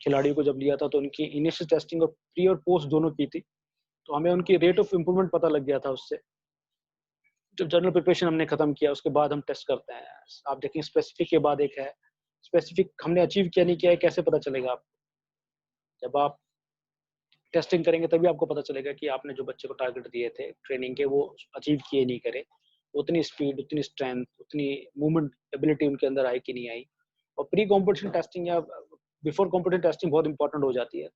खिलाड़ियों को जब लिया था तो उनकी इनिशियल टेस्टिंग और प्री और पोस्ट दोनों की थी, तो हमें उनकी रेट ऑफ इम्प्रूवमेंट पता लग गया था उससे। जब जनरल प्रिपरेशन हमने खत्म किया उसके बाद हम टेस्ट करते हैं। आप देखें स्पेसिफिक के बाद एक है स्पेसिफिक, हमने अचीव किया नहीं किया है कैसे पता चलेगा आपको? जब आप टेस्टिंग करेंगे तभी आपको पता चलेगा कि आपने जो बच्चे को टारगेट दिए थे ट्रेनिंग के वो अचीव किए नहीं करे, उतनी स्पीड, उतनी स्ट्रेंथ, उतनी मूवमेंट एबिलिटी उनके अंदर आई कि नहीं आई। और प्री कॉम्पिटिशन टेस्टिंग या बिफोर कॉम्पिटिशन टेस्टिंग बहुत इंपॉर्टेंट हो जाती है,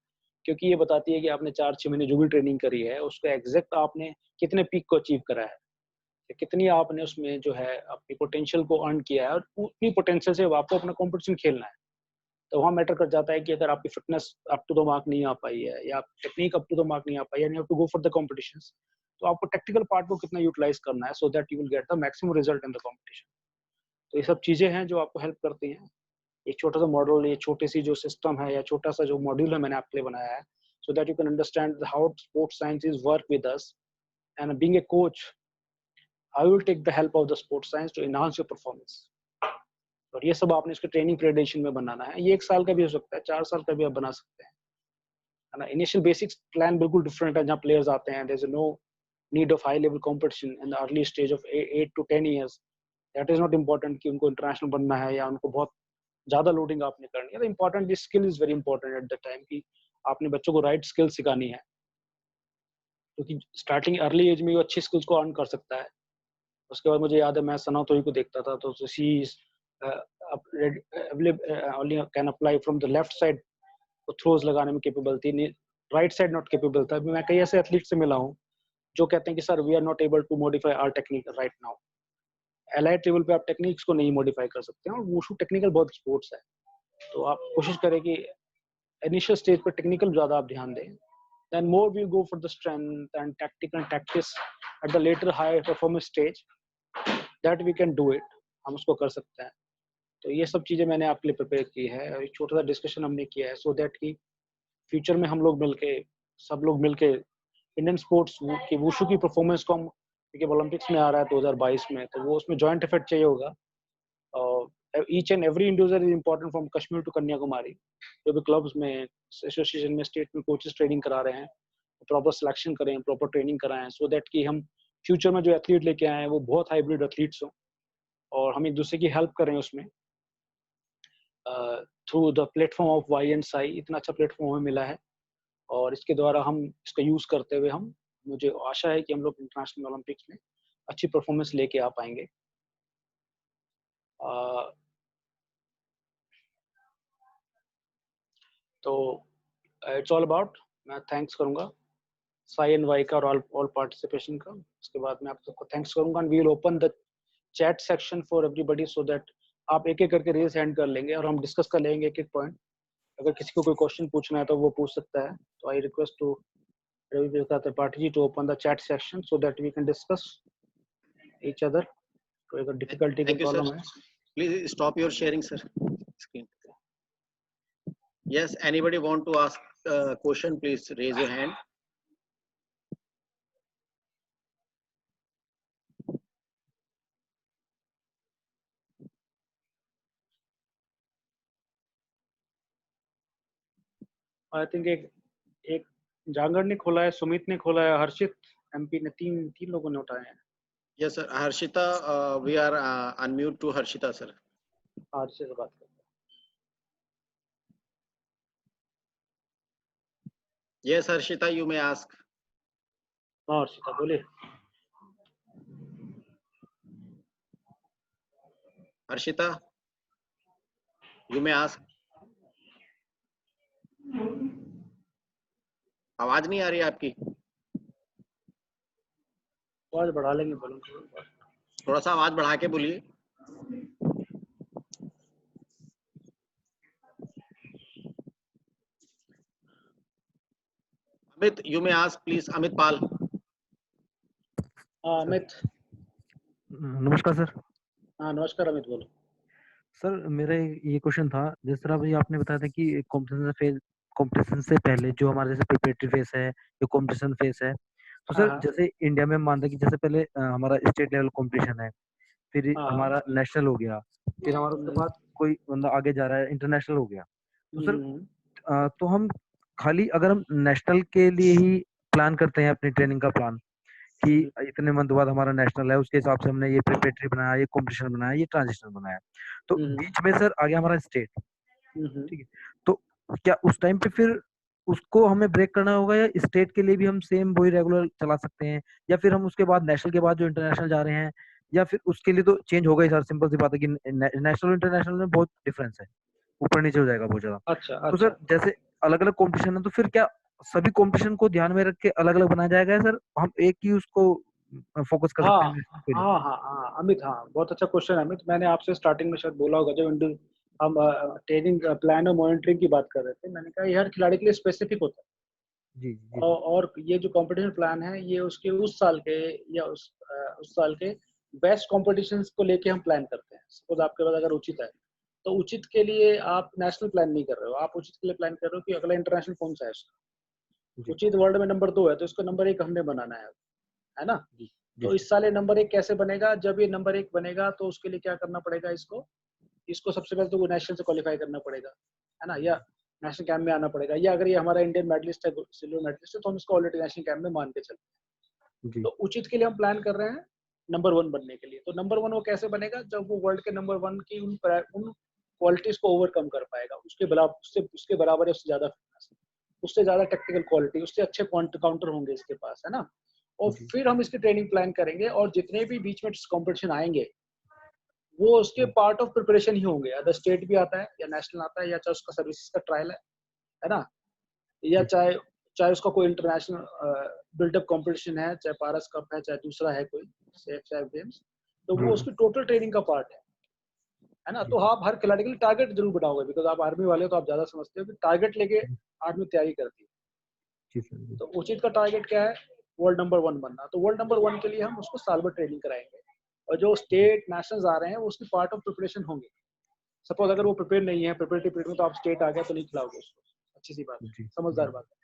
क्योंकि ये बताती है कि आपने 4-6 महीने जो भी ट्रेनिंग करी है उसको एग्जैक्ट आपने कितने पीक को अचीव करा है, कितनी आपने उसमें जो है अपनी पोटेंशियल को अर्न किया है, और उतनी पोटेंशियल से आपको अपना कॉम्पिटिशन खेलना है। तो वहाँ मैटर कर जाता है कि अगर आपकी fitness up to the mark नहीं आ पाई है या technique up to the mark नहीं आ पाई है, you have to go for the competitions, तो आपको टेक्निकल पार्ट को कितना यूटिलाइज करना है so that you will get the maximum result in the competition. तो ये सब चीजें हैं जो आपको हेल्प करती हैं। एक छोटा सा मॉडल, ये छोटी सी जो सिस्टम है या छोटा सा जो मॉड्यूल है मैंने आपके लिए बनाया है, so that you can understand how sports science is work with us, and being a coach I will take the help of the sports science to enhance your performance. और ये सब आपने इसके ट्रेनिंग ग्रेडेशन में बनाना है। ये 1 साल का भी हो सकता है, 4 साल का भी आप बना सकते हैं, है ना। इनिशियल बेसिक्स प्लान बिल्कुल डिफरेंट है, जहाँ प्लेयर्स आते हैं, there is no need of high level competition in the early stage of 8 to 10 years। That is not important कि उनको इंटरनेशनल बनना है या उनको बहुत ज्यादा लोडिंग आपने करनी है। Important skill is very important at the time कि आपने बच्चों को राइट स्किल सिखानी है, क्योंकि स्टार्टिंग अर्ली एज में वो अच्छी स्किल्स को अर्न कर सकता है। उसके बाद मुझे याद है मैं सना तोही को देखता था, तो she only can apply from the left side, वो थ्रोज लगाने में केपेबल थी, राइट साइड नॉट केपेबल था। मैं कई ऐसे एथलीट से मिला हूँ जो कहते हैं कि sir we are not able to modify our technique right now. Elite level पे आप टेक्निक्स को नहीं मॉडिफाई कर सकते हैं, और वुशु टेक्निकल बहुत स्पोर्ट्स है, तो आप कोशिश करें कि इनिशियल स्टेज पर टेक्निकल ज्यादा आप ध्यान दें, then more we'll go for the strength and tactical tactics at the later high performance stage, that we can do it, हम उसको कर सकते हैं। तो ये सब चीजें मैंने आपके लिए प्रिपेयर की है, और एक छोटा सा डिस्कशन हमने किया है सो दैट कि फ्यूचर में हम लोग मिलके, सब लोग मिलके इंडियन स्पोर्ट्स की वुशु की परफॉर्मेंस को हम क्योंकि ओलंपिक्स में आ रहा है 2022 में, तो वो उसमें जॉइंट एफर्ट चाहिए होगा। Each and every individual is important from Kashmir to Kanyakumari. जो भी क्लब्स में, एसोसिएशन में, स्टेट में कोचेस ट्रेनिंग करा रहे हैं, प्रॉपर सिलेक्शन करें, प्रॉपर ट्रेनिंग कराएं, सो दैट कि हम फ्यूचर में जो एथलीट लेके आए हैं वो बहुत हाइब्रिड एथलीट्स हों और हम एक दूसरे की हेल्प करें उसमें। Through the platform of Y and SAI, इतना अच्छा प्लेटफॉर्म हमें मिला है और इसके द्वारा हम इसका यूज़ करते हुए हम, मुझे आशा है कि हम लोग इंटरनेशनल ओलंपिक्स में अच्छी परफॉर्मेंस लेके आ पाएंगे। तो इट्स ऑल अबाउट, मैं थैंक्स करूंगा साई एंड वाई का और ऑल पार्टिसिपेशन का। उसके बाद मैं आप सबको थैंक्स करूंगा and we will open the chat section for everybody so that आप एक एक करके रेज हैंड कर लेंगे और हम डिस्कस कर लेंगे एक एक पॉइंट। अगर किसी को कोई क्वेश्चन पूछना है तो वो पूछ सकता है। तो I request to Ravi Tripathi to open the chat section so that we can discuss each other। तो अगर डिफिकल्टी की Thank you, sir. प्रॉब्लम है, Please stop your sharing, sir. Screen. Yes, anybody want to ask a question? Please raise your hand. I think एक जांगर ने खोला है, सुमित ने खोला है, हर्षित एमपी ने, तीन लोगों ने उठाए हैं। Yes, sir. Harshita, we are unmute to Harshita, sir. हर्षित से बात करते हैं। Yes, Harshita, you may ask. हाँ हर्षिता बोलिए। Harshita, you may ask. आवाज नहीं आ रही है आपकी। आवाज बढ़ा लेंगे, बोलो थोड़ा सा आवाज बढ़ा के बोलिए। Amit, you may ask, please. Amit पाल। हाँ अमित। नमस्कार सर। हाँ नमस्कार अमित, बोलो। सर मेरा ये क्वेश्चन था, जिस तरह अभी आपने बताया था कि कंपटीशन से पहले जो हमारा जैसे प्रिपरेटरी फेस है या कंपटीशन फेस है, तो हाँ सर हाँ जैसे इंडिया में मान लें कि जैसे पहले हमारा स्टेट लेवल कंपटीशन है, फिर हाँ हमारा नेशनल हो गया, फिर हमारा उसके बाद कोई बंदा आगे जा रहा है, इंटरनेशनल हो गया। तो सर तो हम खाली अगर हम नेशनल के लिए ही प्लान करते हैं अपनी ट्रेनिंग का प्लान कि इतने मंथ बाद हमारा नेशनल है, उसके हिसाब से हमने ये प्रिपरेटरी बनाया, ये कंपटीशन बनाया, ये ट्रांजिशनल बनाया, तो बीच में सर आ गया हमारा स्टेट, ठीक है, तो क्या उस टाइम पे फिर उसको हमें ब्रेक करना होगा या स्टेट के लिए भी हम सेम वही रेगुलर चला सकते हैं, या फिर हम उसके बाद नेशनल के बाद जो इंटरनेशनल जा रहे हैं, या फिर उसके लिए तो चेंज होगा ही सर, सिंपल सी बात है कि नेशनल इंटरनेशनल में बहुत डिफरेंस है, ऊपर नीचे हो जाएगा बहुत ज्यादा। अच्छा तो सर जैसे अलग अलग कंपटीशन है, तो फिर क्या सभी कंपटीशन को ध्यान में रख के अलग अलग बनाया जाएगा सर, हम एक ही उसको फोकस कर सकते हैं? हाँ हाँ हाँ अमित, हाँ बहुत अच्छा क्वेश्चन है अमित। मैंने आपसे स्टार्टिंग में शायद बोला होगा जब हम ट्रेनिंग प्लान और मॉनिटरिंग की बात कर रहे थे, मैंने कहा ये हर खिलाड़ी के लिए स्पेसिफिक होता है। जी जी। और ये जो कंपटीशन प्लान है ये उसके उस साल के या उस साल के बेस्ट कॉम्पिटिशन्स को लेके हम प्लान करते हैं। सपोज आपके पास अगर उचित है तो उचित के लिए आप नेशनल प्लान नहीं कर रहे हो, आप उचित के लिए प्लान कर रहे हो कि अगला इंटरनेशनल कौन सा है उसका। उचित वर्ल्ड में नंबर 2 है तो इसको नंबर 1 हमने बनाना है ना। तो इस साल ये नंबर 1 कैसे बनेगा? जब ये नंबर 1 बनेगा तो उसके लिए क्या करना पड़ेगा, इसको सबसे पहले तो नेशनल से क्वालिफाई करना पड़ेगा, है ना, या नेशनल कैंप में आना पड़ेगा, या अगर ये हमारा इंडियन मेडलिस्ट है, सिल्वर मेडलिस्ट है, तो हम इसको ऑलरेडी नेशनल कैंप में मान के चलते हैं। तो उचित के लिए हम प्लान कर रहे हैं नंबर 1 बनने के लिए। तो नंबर 1 वो कैसे बनेगा? जब वो वर्ल्ड के नंबर 1 की उन क्वालिटीज को ओवरकम कर पाएगा, उसके बराबर है, उससे ज्यादा फिटनेस, उससे ज्यादा टेक्निकल क्वालिटी, उससे अच्छे काउंटर होंगे इसके पास, है ना। और फिर हम इसकी ट्रेनिंग प्लान करेंगे और जितने भी बीच में कंपटीशन आएंगे वो उसके पार्ट ऑफ प्रिपरेशन ही होंगे। अगर स्टेट भी आता है या नेशनल आता है या चाहे उसका सर्विसेज का ट्रायल है ना, या चाहे उसका कोई इंटरनेशनल बिल्डअप कंपटीशन है, चाहे पारस कप है, चाहे दूसरा है कोई सेफ गेम्स, तो वो उसकी टोटल ट्रेनिंग का पार्ट है ना। तो आप हर खिलाड़ी के लिए टारगेट जरूर बनाओगे, बिकॉज आप आर्मी वाले हो तो आप ज्यादा समझते हो कि टारगेट लेके आर्मी तैयारी करती है। तो उचित का टारगेट क्या है? वर्ल्ड नंबर 1 बनना। तो वर्ल्ड नंबर 1 के लिए हम उसको साल भर ट्रेनिंग कराएंगे और जो स्टेट नेशनल्स आ रहे हैं वो उसकी पार्ट ऑफ प्रिपरेशन होंगे। सपोज अगर वो प्रिपेयर नहीं है प्रिपरेटिव पीरियड में, तो आप स्टेट आ गया तो नहीं खिलाओगे उसको, अच्छी सी बात है, समझदार बात है।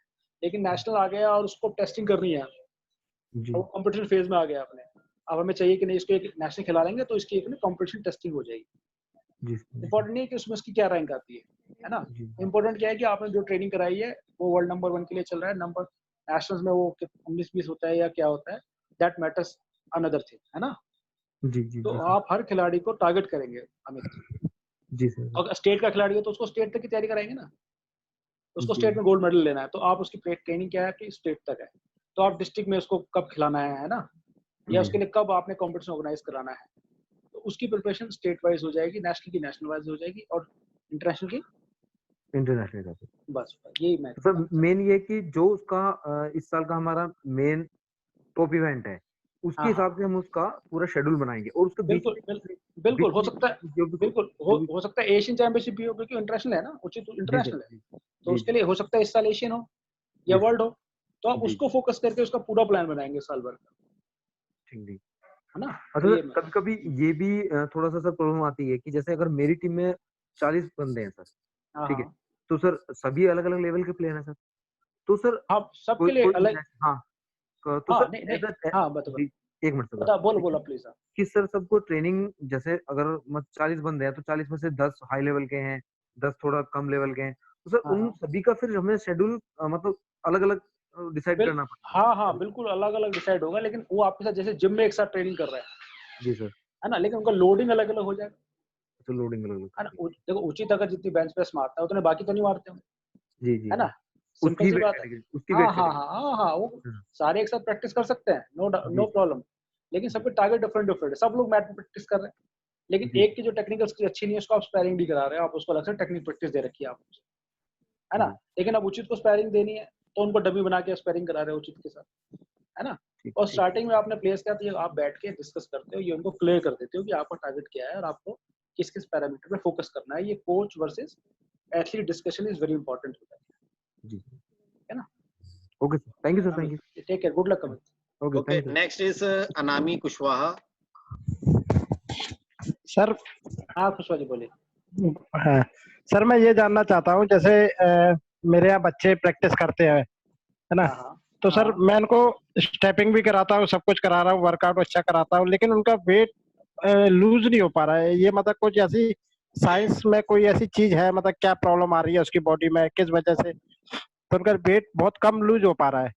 लेकिन नेशनल आ गया और उसको टेस्टिंग करनी है, वो कंपटीशन फेज में आ गया आपने, अब हमें चाहिए कि नहीं इसको एक नेशनल खिला लेंगे तो इसकी एक कंपटीशन टेस्टिंग हो जाएगी। जी इम्पोर्टेंट नहीं है कि उसमें उसकी क्या रैंक आती है ना। जी इम्पोर्टेंट क्या है कि आपने जो ट्रेनिंग कराई है वो वर्ल्ड नंबर 1 के लिए चल रहा है, नंबर नेशनल्स में वो 19-20 होता है या क्या होता है, दैट मैटर्स अनदर थिंग, है ना। जी जी तो जी आप हर खिलाड़ी को टारगेट करेंगे अमित। जी सर अगर स्टेट का खिलाड़ी हो तो उसको स्टेट तक की तैयारी कराएंगे ना, उसको जी स्टेट में गोल्ड मेडल लेना है तो आप उसकी ट्रेनिंग क्या है कि स्टेट तक है, तो आप डिस्ट्रिक्ट में उसको कब खिलाना है ना, या जी उसके लिए कब आपने कॉम्पिटिशन ऑर्गेनाइज कराना है, तो उसकी प्रिपरेशन स्टेट वाइज हो जाएगी, नेशनल की नेशनल वाइज हो जाएगी और इंटरनेशनल की इंटरनेशनल का सर। बस यही मैं तो सर मेन ये कि जो उसका इस साल का हमारा मेन टॉप इवेंट है उसके हाँ हाँ हिसाब से हम उसका पूरा शेड्यूल बनाएंगे और उसके बीच बिल्कुल में बिल्कुल बीच हो में सकता है, जो भी बिल्कुल जो भी हो सकता है एशियन चैंपियनशिप भी हो क्योंकि इंटरनेशनल है ना, उचित जी सर इंटरनेशनल है, जी तो जी उसके लिए हो सकता है इस साल एशियन हो या जी सर वर्ल्ड हो, तो आप जी उसको फोकस करके उसका पूरा प्लान बनाएंगे साल भर का, ठीक ठीक। है ना। अच्छा तो सर ये मैं कभी कभी ये भी थोड़ा सा सर प्रॉब्लम आती है कि जैसे अगर मेरी टीम में 40 बंदे हैं सर, हाँ ठीक है, हाँ तो सर सभी अलग अलग लेवल के प्लेयर हैं सर, तो सर हाँ सबके कोई लिए कोई अलग। हाँ तो हाँ सर नहीं नहीं, एज अ हाँ बता जी एक मिनट सर बस, बता बोलो ठीक है बोलो प्लीज। कि सर सबको ट्रेनिंग जैसे अगर 40 बंदे हैं तो 40 में से 10 हाई लेवल के हैं, 10 थोड़ा कम लेवल के हैं, तो सर हाँ उन हाँ सभी का फिर हमें शेड्यूल मतलब अलग अलग डिसाइड बिल करना पड़ता हाँ हाँ बिल्कुल अलग अलग डिसाइड होगा, लेकिन वो आपके साथ जैसे जिम में एक साथ ट्रेनिंग कर रहा है। जी सर, है ना, लेकिन उनका लोडिंग अलग अलग हो जाएगा, तो लोडिंग अलग अलग है ना। करनी देखो उचित अगर जितनी बेंच प्रेस मारता है उतने बाकी तो नहीं मारते होंगे, जी जी है ना, जी सिंपल उसकी सी वेट बात है। कैटेगरी उसकी हाँ वेट हाँ कैटेगरी हाँ हाँ हाँ वो हाँ, सारे एक साथ प्रैक्टिस कर सकते हैं, जी नो प्रॉब्लम, लेकिन जी सबके टारगेट डिफरेंट डिफरेंट है, सब लोग मैट में प्रैक्टिस कर रहे हैं, लेकिन जी एक की जो टेक्निकल स्किल अच्छी नहीं है उसको आप स्पैरिंग भी करा रहे हो, आप उसको अलग से टेक्निक प्रैक्टिस दे रखी है आप, है ना। जी लेकिन अब उचित को स्पैरिंग देनी है तो उनको डमी बना के स्पैरिंग करा रहे हो उचित के साथ, है ना। ठीक और ठीक स्टार्टिंग में आपने प्लेस किया तो ये आप बैठ के डिस्कस करते हो, ये उनको क्लियर कर देते हो कि आपका टारगेट क्या है और आपको किस किस पैरामीटर पे फोकस करना है, ये coach versus athlete discussion is very important होता जी है ना। Okay sir, thank you sir, thank Amit you, take care, good luck Amit. Okay Okay, thank you sir. next is Anami Kushwaha. Sir हाँ खुशवा जी बोलिए। हाँ सर, मैं ये जानना चाहता हूँ जैसे मेरे यहाँ बच्चे प्रैक्टिस करते हैं, है ना, हाँ हाँ तो सर हाँ मैं उनको स्टेपिंग भी कराता हूँ, सब कुछ करा रहा हूँ, वर्कआउट अच्छा कराता हूँ, लेकिन उनका वेट लूज नहीं हो पा रहा है। ये मतलब कुछ ऐसी साइंस में कोई ऐसी चीज है, मतलब क्या प्रॉब्लम आ रही है उसकी बॉडी में, किस वजह से तो उनका वेट बहुत कम लूज हो पा रहा है।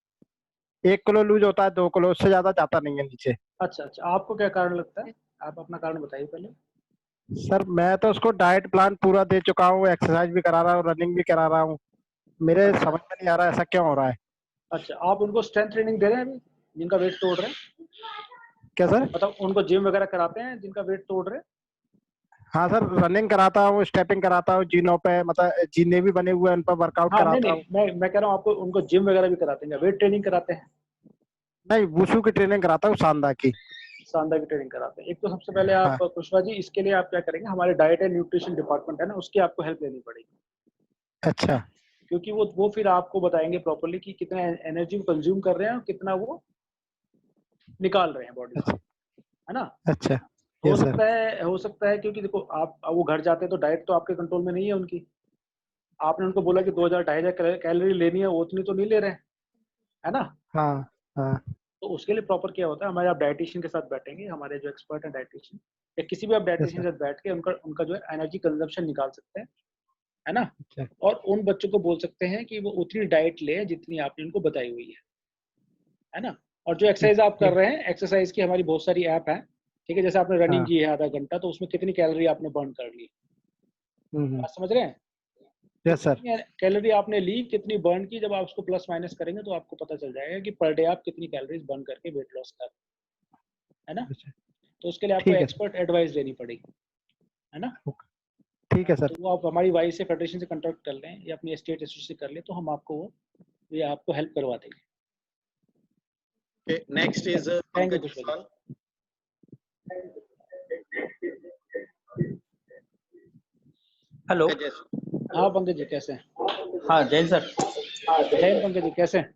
1 किलो लूज होता है, 2 किलो, उससे ज्यादा जाता नहीं है नीचे। अच्छा अच्छा, आपको क्या कारण लगता है, आप अपना कारण बताइए पहले। सर मैं तो उसको डाइट प्लान पूरा दे चुका हूँ, एक्सरसाइज भी करा रहा हूँ, रनिंग भी करा रहा हूँ, मेरे अच्छा समझ में नहीं आ रहा ऐसा क्यों हो रहा है। अच्छा, आप उनको स्ट्रेंथ ट्रेनिंग दे रहे हैं अभी जिनका वेट तोड़ रहे हैं, क्या सर? मतलब उनको जिम वगैरह कराते हैं जिनका वेट तोड़ रहे हैं। हाँ सर, रनिंग कराता हूँ, स्टेपिंग कराता हूँ, जीनों पे मतलब जीने भी बने हुए हैं, उन पर वर्कआउट हाँ नहीं कराता नहीं, हूँ। मैं कह रहा हूँ आपको उनको जिम वगैरह भी कराते हैं, वेट ट्रेनिंग कराते हैं। नहीं, वुशु की ट्रेनिंग कराता हूँ, सांदा की। शानदार की ट्रेनिंग कराते हैं। एक तो सबसे पहले आप हाँ। कुशवा जी इसके लिए आप क्या करेंगे, हमारे डाइट एंड न्यूट्रिशन डिपार्टमेंट है ना, उसकी आपको हेल्प लेनी पड़ेगी, अच्छा क्योंकि वो फिर आपको बताएंगे प्रॉपर्ली कि कितना एनर्जी कंज्यूम कर रहे हैं और कितना वो निकाल रहे हैं बॉडी से, अच्छा है ना। अच्छा। Yes sir. हो सकता है क्योंकि देखो आप अब वो घर जाते हैं तो डाइट तो आपके कंट्रोल में नहीं है उनकी, आपने उनको बोला कि 2000-2500 कैलोरी लेनी है, वो उतनी तो नहीं ले रहे हैं, है ना। हाँ हाँ। तो उसके लिए प्रॉपर क्या होता है, हमारे आप डाइटिशियन के साथ बैठेंगे, हमारे जो एक्सपर्ट है डाइटिशियन या किसी भी आप यस डाइटिशियन सर। के साथ बैठ के उनका उनका जो है एनर्जी कंजम्पशन निकाल सकते हैं, है ना। अच्छा और उन बच्चों को बोल सकते हैं कि वो उतनी डाइट ले जितनी आपने उनको बताई हुई है ना। और जो एक्सरसाइज आप कर ठीक। रहे हैं, एक्सरसाइज की हमारी बहुत सारी ऐप है, ठीक है, जैसे आपने रनिंग हाँ। की है आधा घंटा तो उसमें कितनी कैलोरी आपने बर्न कर ली, बात समझ रहे हैं। तो यस सर। कितनी कैलोरी आपने ली, कितनी बर्न की, जब आप उसको प्लस माइनस करेंगे तो आपको पता चल जाएगा कि पर डे आप कितनी कैलोरीज बर्न करके वेट लॉस कर, है ना। अच्छा तो उसके लिए आपको ठीक है सर। एक्सपर्ट एडवाइस लेनी पड़ेगी, है ना। ठीक है सर। तो वो आप हमारी वाई से फेडरेशन से कॉन्टैक्ट कर लें या अपनी स्टेट एसोसिएशन से कर लें, तो हम आपको ये आपको हेल्प करवा देंगे। Okay, next is thank you Pankaj Pushpa ji. Jaiswal. Hello. Pankaj Jaiswal. हाँ पंकज जी कैसे हैं? हाँ जैन सर। जैन पंकज जी कैसे हैं?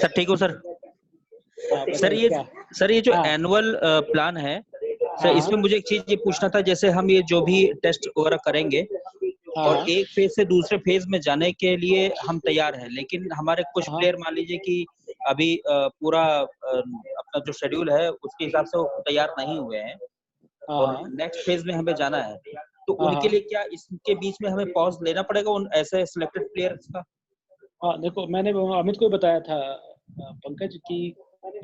सर ठीक हो सर। हाँ सर बताइए ये क्या। सर ये जो हाँ एनुअल प्लान है सर, हाँ इसमें मुझे एक चीज ये पूछना था, जैसे हम ये जो भी टेस्ट वगैरह करेंगे हाँ और हाँ एक फेज से दूसरे फेज में जाने के लिए हम तैयार हैं, लेकिन हमारे कुछ हाँ प्लेयर मान लीजिए कि अभी पूरा अपना जो शेड्यूल है उसके हिसाब से वो तैयार नहीं हुए हैं और हाँ नेक्स्ट फेज में हमें जाना है, तो हाँ उनके लिए क्या इसके बीच में हमें पॉज लेना पड़ेगा उन ऐसे सिलेक्टेड प्लेयर्स का? हाँ, देखो मैंने अमित को भी बताया था पंकज कि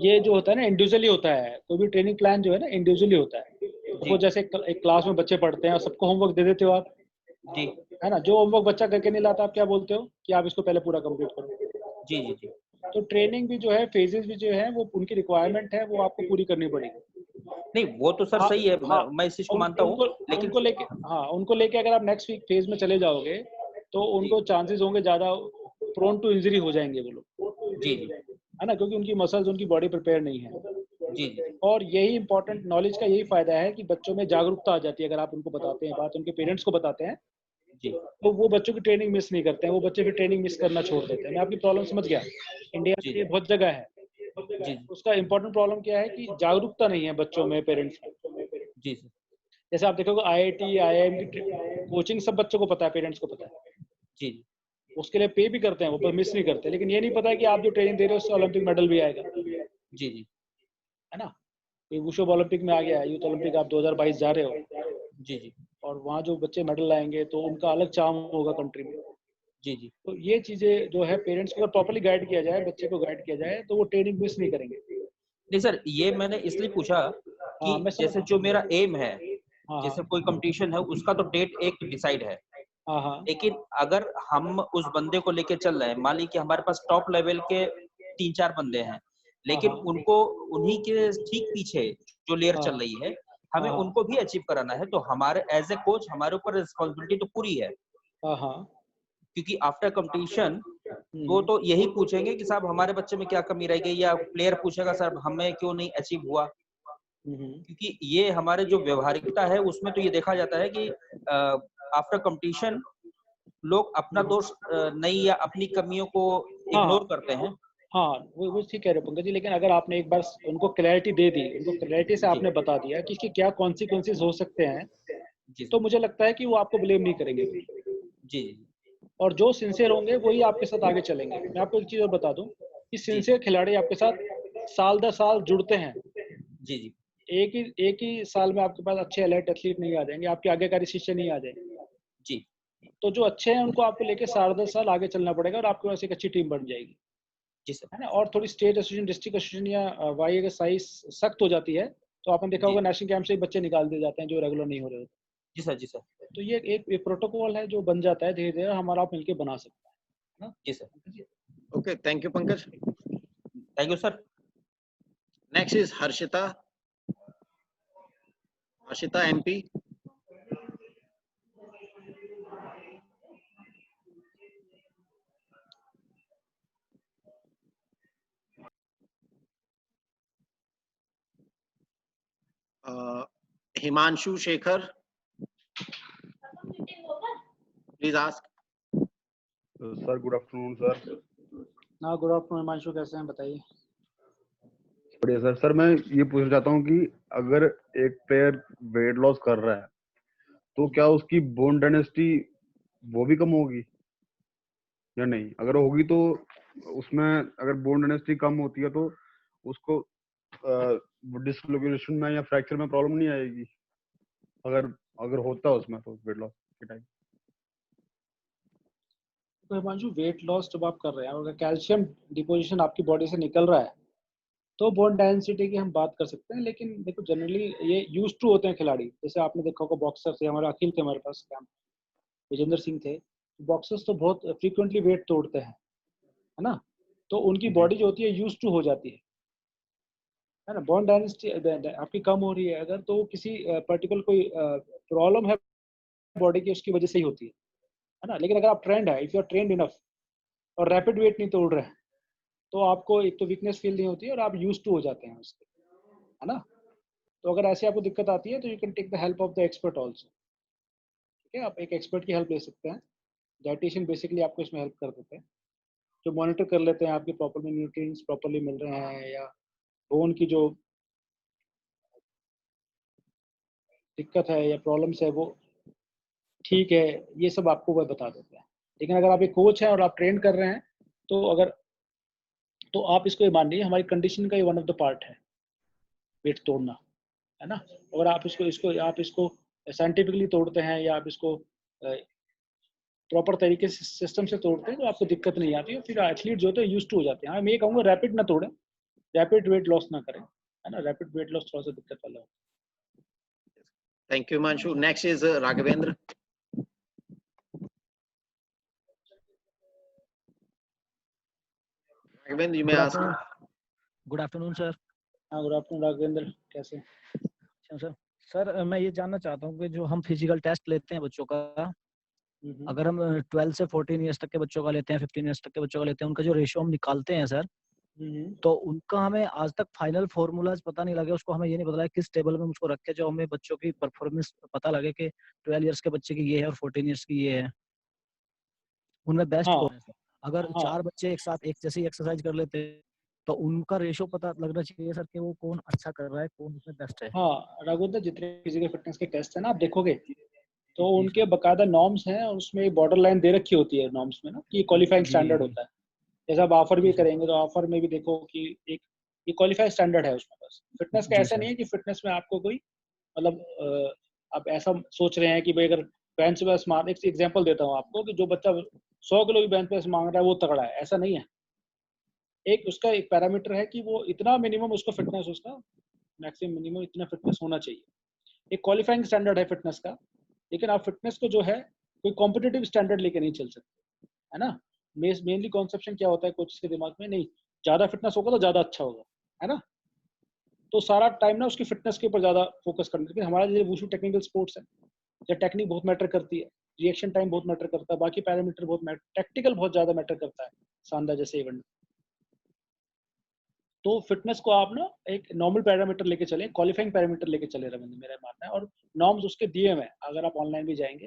ये जो होता है ना इंडिविजुअली होता है, कोई भी ट्रेनिंग प्लान जो है ना इंडिविजुअली होता है। तो जैसे एक क्लास में बच्चे पढ़ते हैं और सबको होमवर्क दे देते हो आप, जी है ना, जो होमवर्क बच्चा करके नहीं लाता आप क्या बोलते हो कि आप इसको पहले पूरा कंप्लीट करो। जी जी जी तो ट्रेनिंग भी जो है, फेजेस भी जो है, वो उनकी रिक्वायरमेंट है, वो आपको पूरी करनी पड़ेगी। नहीं वो तो सर हाँ सही है, हाँ, मैं इस चीज को मानता हूँ, लेकिन उनको लेके, हाँ उनको लेके अगर आप नेक्स्ट वीक फेज में चले जाओगे तो उनको चांसेस होंगे ज्यादा प्रोन टू इंजरी हो जाएंगे वो लोग, जी जी है ना, क्योंकि उनकी मसल्स, उनकी बॉडी प्रिपेयर नहीं है। जी जी और यही इंपॉर्टेंट नॉलेज का यही फायदा है कि बच्चों में जागरूकता आ जाती है। अगर आप उनको बताते हैं बात, उनके पेरेंट्स को बताते हैं, जी तो वो बच्चों की ट्रेनिंग मिस नहीं करते हैं, वो बच्चे फिर ट्रेनिंग मिस करना छोड़ देते हैं। मैं आपकी प्रॉब्लम समझ गया, इंडिया में जी ये बहुत जगह है। जी उसका इंपॉर्टेंट प्रॉब्लम क्या है कि जागरूकता नहीं है बच्चों में, पेरेंट्स में। जी सर जैसे आप देखोगे आईआईटी, आईआईएम की कोचिंग सब बच्चों को पता है, पेरेंट्स को पता है, जी उसके लिए पे भी करते हैं, वो पर मिस नहीं करते, लेकिन ये नहीं पता है कि आप जो ट्रेनिंग दे रहे हो उससे ओलंपिक मेडल भी आएगा, जी जी है ना। ये वुशु ओलंपिक में आ गया, यूथ ओलंपिक आप 2022 जा रहे हो, जी जी और वहाँ जो बच्चे मेडल लाएंगे तो उनका अलग चार्म होगा कंट्री में। जी जी तो ये चीजें जो है, पेरेंट्स को अगर प्रॉपर्ली गाइड किया जाए, बच्चे को गाइड किया जाए, तो वो ट्रेनिंग मिस नहीं करेंगे। नहीं सर, ये मैंने इसलिए पूछा कि हाँ मैं समझ, जैसे जो मेरा एम है, हाँ जैसे हाँ कोई कंपटीशन है उसका तो डेट एक डिसाइड है, हाँ हाँ लेकिन अगर हम उस बंदे को लेके चल रहे हैं, मान लीजिए कि हमारे पास टॉप लेवल के 3-4 बंदे हैं, हाँ लेकिन हाँ उनको उन्हीं के ठीक पीछे जो लेयर हाँ चल रही है, हमें हाँ उनको भी अचीव कराना है, तो हमारे एज ए कोच हमारे ऊपर रिस्पॉन्सिबिलिटी तो पूरी है, हाँ हाँ क्योंकि आफ्टर कंपटीशन वो हम्म, तो यही पूछेंगे कि साहब हमारे बच्चे में क्या कमी रह गई, या प्लेयर पूछेगा सर हमें क्यों नहीं अचीव हुआ, हम्म, क्योंकि ये हमारे जो व्यवहारिकता है उसमें तो ये देखा जाता है कि आफ्टर कंपटीशन लोग अपना दोष नहीं या अपनी कमियों को हाँ इग्नोर करते हैं। हाँ, वो ठीक कह रहे हो पंकज जी, लेकिन अगर आपने एक बार उनको क्लैरिटी दे दी, उनको क्लैरिटी से जी आपने बता दिया कि इसके क्या कॉन्सिक्वेंसेज हो सकते हैं, जी तो सर मुझे लगता है कि वो आपको ब्लेम नहीं करेंगे फिर। जी जी और जो सिंसियर होंगे वही आपके साथ आगे चलेंगे। मैं आपको एक चीज और बता दूं कि जी सिंसियर खिलाड़ी आपके साथ साल दर साल जुड़ते हैं। जी जी एक ही साल में आपके पास अच्छे एलाइट एथलीट नहीं आ जाएंगे, आपके आगेकारी शिष्य नहीं आ जाएंगे। जी तो जो अच्छे हैं उनको आपको लेके साल दर साल आगे चलना पड़ेगा, और आपके पास एक अच्छी टीम बन जाएगी, जी सर है ना। और थोड़ी स्टेट एसोसिएशन, डिस्ट्रिक्ट एसोसिएशन या वाई अगर साइज सख्त हो जाती है, तो आपने देखा जी होगा नेशनल कैंप से ही बच्चे निकाल दिए जाते हैं जो रेगुलर नहीं हो रहे होते। जी सर जी सर तो ये एक प्रोटोकॉल है जो बन जाता है, धीरे धीरे हमारा आप मिलकर बना सकते हैं, है जी सर ना। Okay, thank you, Pankaj. Thank you sir. Next is Harshita. Harshita MP. Himanshu Shekhar. Please ask. Sir good afternoon sir. हाँ गुड आफ्टरनून हिमांशु, कैसे हैं बताइए। बढ़िया सर। सर मैं ये पूछना चाहता हूँ कि अगर एक प्लेयर वेट लॉस कर रहा है तो क्या उसकी बोन डेंसिटी वो भी कम होगी या नहीं? अगर होगी तो उसमें अगर बोन डेंसिटी कम होती है तो उसको डिसलोकेशन में या फ्रैक्चर में प्रॉब्लम नहीं आएगी अगर अगर होता है उसमें तो वेट लॉस के टाइम? तो हिमांशु वेट लॉस जब आप कर रहे हैं, अगर कैल्शियम डिपोजिशन आपकी बॉडी से निकल रहा है, तो बोन डेंसिटी की हम बात कर सकते हैं। लेकिन देखो जनरली ये यूज टू होते हैं खिलाड़ी, जैसे आपने देखा होगा बॉक्सर थे हमारे, अखिल थे हमारे पास, कैंप विजेंद्र सिंह थे। बॉक्सर्स तो बहुत फ्रीक्वेंटली वेट तोड़ते हैं, है ना। तो उनकी जी बॉडी जो होती है यूज टू हो जाती है ना। बोन डेंसिटी आपकी कम हो रही है अगर, तो किसी पर्टिकुलर कोई प्रॉब्लम है बॉडी की, उसकी वजह से ही होती है ना। लेकिन अगर आप ट्रेंड है, if you are trained enough और रैपिड वेट नहीं तोड़ रहे हैं, तो आपको एक तो वीकनेस फील नहीं होती है और आप यूज टू हो जाते हैं उसके, है ना। तो अगर ऐसे आपको दिक्कत आती है तो you can take the help of the expert also. ठीक है, आप एक एक्सपर्ट की हेल्प ले सकते हैं। डाइटिशियन बेसिकली आपको इसमें हेल्प कर देते हैं, जो मॉनिटर कर लेते हैं आपके प्रॉपरली न्यूट्रिएंट्स प्रॉपरली मिल रहे हैं, या बोन की जो दिक्कत है या प्रॉब्लम्स है वो ठीक है, ये सब आपको वह बता देते हैं। लेकिन अगर आप एक कोच हैं और आप ट्रेन कर रहे हैं, तो अगर तो आप इसको ये मान लीजिए हमारी कंडीशन का ये वन ऑफ द पार्ट है वेट तोड़ना, है ना। अगर आप इसको साइंटिफिकली तोड़ते हैं या आप इसको प्रॉपर तरीके से सिस्टम से तोड़ते हैं तो आपको दिक्कत नहीं आती है, फिर एथलीट जो होते हैं यूज टू हो जाते हैं। हाँ, मैं ये कहूँगा रैपिड ना तोड़ें, रैपिड वेट लॉस ना करें, है ना। रैपिड वेट लॉस थोड़ा सा दिक्कत वाला होता है। Thank you Himanshu. Next is Raghavendra. Raghavendra, you may ask. Good afternoon sir. हाँ, गुड आफ्टरनून राघवेंद्र, कैसे? अच्छा सर। सर मैं ये जानना चाहता हूँ कि जो हम फिजिकल टेस्ट लेते हैं बच्चों का, अगर हम 12 से 14 इयर्स तक के बच्चों का लेते हैं, 15 इयर्स तक के बच्चों का लेते हैं, उनका जो रेशियो हम निकालते हैं सर, तो उनका हमें आज तक फाइनल फॉर्मूलाज पता नहीं लगे, उसको हमें ये नहीं पता लगा किस टेबल में उसको रखे जो हमें बच्चों की परफॉर्मेंस पता लगे कि 12 इयर्स के बच्चे की ये है और 14 इयर्स की ये है, उनमें बेस्ट हाँ, कौन है सर? अगर हाँ, 4 बच्चे एक साथ एक जैसी एक्सरसाइज कर लेते हैं तो उनका रेशियो पता लगना चाहिए सर कि वो कौन अच्छा कर रहा है, कौन उसमें बेस्ट है। हाँ राघवेंद्र, जितने फिजिकल फिटनेस के टेस्ट है ना आप देखोगे तो जी उनके सर। बकायदा नॉर्म्स हैं और उसमें बॉर्डर लाइन दे रखी होती है नॉर्म्स में ना कि क्वालिफाइंग जी स्टैंडर्ड जी होता है। जैसे आप ऑफर भी जी सर। करेंगे तो ऑफर में भी देखो कि एक ये क्वालिफाइड स्टैंडर्ड है उसमें। बस फिटनेस का जी ऐसा सर। नहीं है कि फिटनेस में आपको कोई मतलब आप ऐसा सोच रहे हैं कि भाई अगर बेंच प्रेस मार, एक एग्जांपल देता हूँ आपको कि जो बच्चा 100 किलो की बेंच प्रेस मांग रहा है वो तगड़ा है, ऐसा नहीं है। एक उसका एक पैरामीटर है कि वो इतना मिनिमम उसको फिटनेस, उसका मैक्सिमम मिनिमम इतना फिटनेस होना चाहिए। एक क्वालिफाइंग स्टैंडर्ड है फिटनेस का, लेकिन आप फिटनेस को जो है कोई कॉम्पिटिटिव स्टैंडर्ड लेके नहीं चल सकते, है ना। मेनली कॉन्सेप्शन क्या होता है कोच के दिमाग में, नहीं ज्यादा फिटनेस होगा तो ज्यादा अच्छा होगा, है ना। तो सारा टाइम ना उसकी फिटनेस के ऊपर ज्यादा फोकस करना, लेकिन हमारा जो वुशु टेक्निकल स्पोर्ट्स है, जो टेक्निक बहुत मैटर करती है, रिएक्शन टाइम बहुत मैटर करता है, बाकी पैरामीटर बहुत मैटर, टैक्टिकल बहुत ज्यादा मैटर करता है सांदा जैसे इवेंट। तो फिटनेस को आप ना एक नॉर्मल पैरामीटर लेके चले, क्वालिफाइंग पैरामीटर लेके चले रविंद्र, मेरा मानना है। और नॉर्म्स उसके दिए हुए हैं, अगर आप ऑनलाइन भी जाएंगे